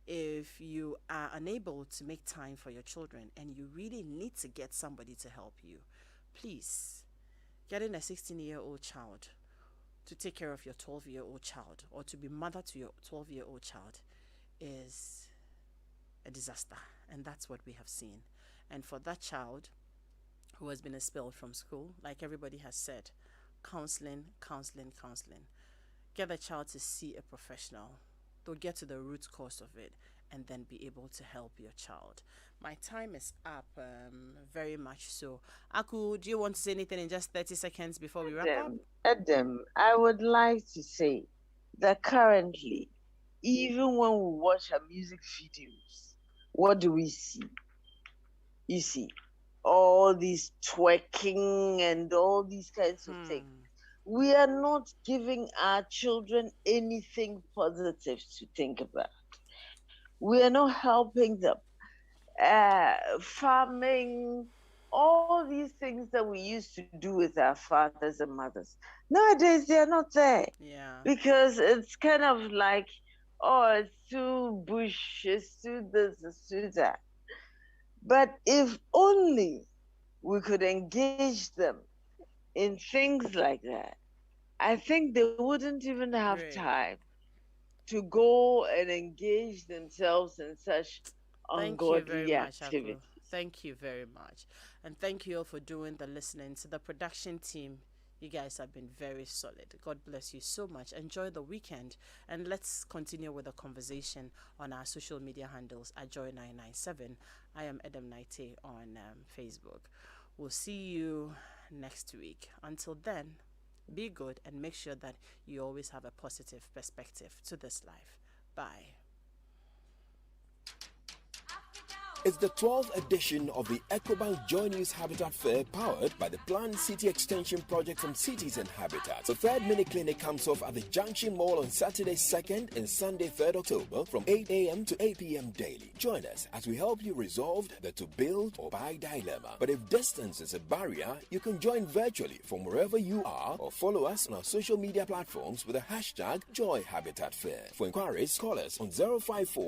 if you are unable to make time for your children and you really need to get somebody to help you, please, getting a 16-year-old child to take care of your 12-year-old child or to be mother to your 12-year-old child is a disaster. And that's what we have seen. And for that child who has been expelled from school, like everybody has said, counseling. Get the child to see a professional. They'll get to the root cause of it and then be able to help your child. My time is up, very much so. Aku, do you want to say anything in just 30 seconds before we wrap up? Adam, I would like to say that currently, even when we watch our music videos, what do we see? You see, all these twerking and all these kinds of things. We are not giving our children anything positive to think about. We are not helping them. Farming, all these things that we used to do with our fathers and mothers. Nowadays, they are not there. Yeah. Because it's kind of like, it's too bush, it's too this, it's too that. But if only we could engage them in things like that, I think they wouldn't even have time to go and engage themselves in such ungodly activities. Thank you very much. And thank you all for doing the listening. To the production team, you guys have been very solid. God bless you so much. Enjoy the weekend. And let's continue with the conversation on our social media handles at Joy997. I am Adam Naite on Facebook. We'll see you next week. Until then, be good and make sure that you always have a positive perspective to this life. Bye. It's the 12th edition of the EcoBank Joy News Habitat Fair, powered by the planned City Extension Project from Cities and Habitats. The third mini clinic comes off at the Junction Mall on Saturday 2nd and Sunday 3rd October from 8 a.m. to 8 p.m. daily. Join us as we help you resolve the to build or buy dilemma. But if distance is a barrier, you can join virtually from wherever you are or follow us on our social media platforms with the hashtag Joy Habitat Fair. For inquiries, call us on 054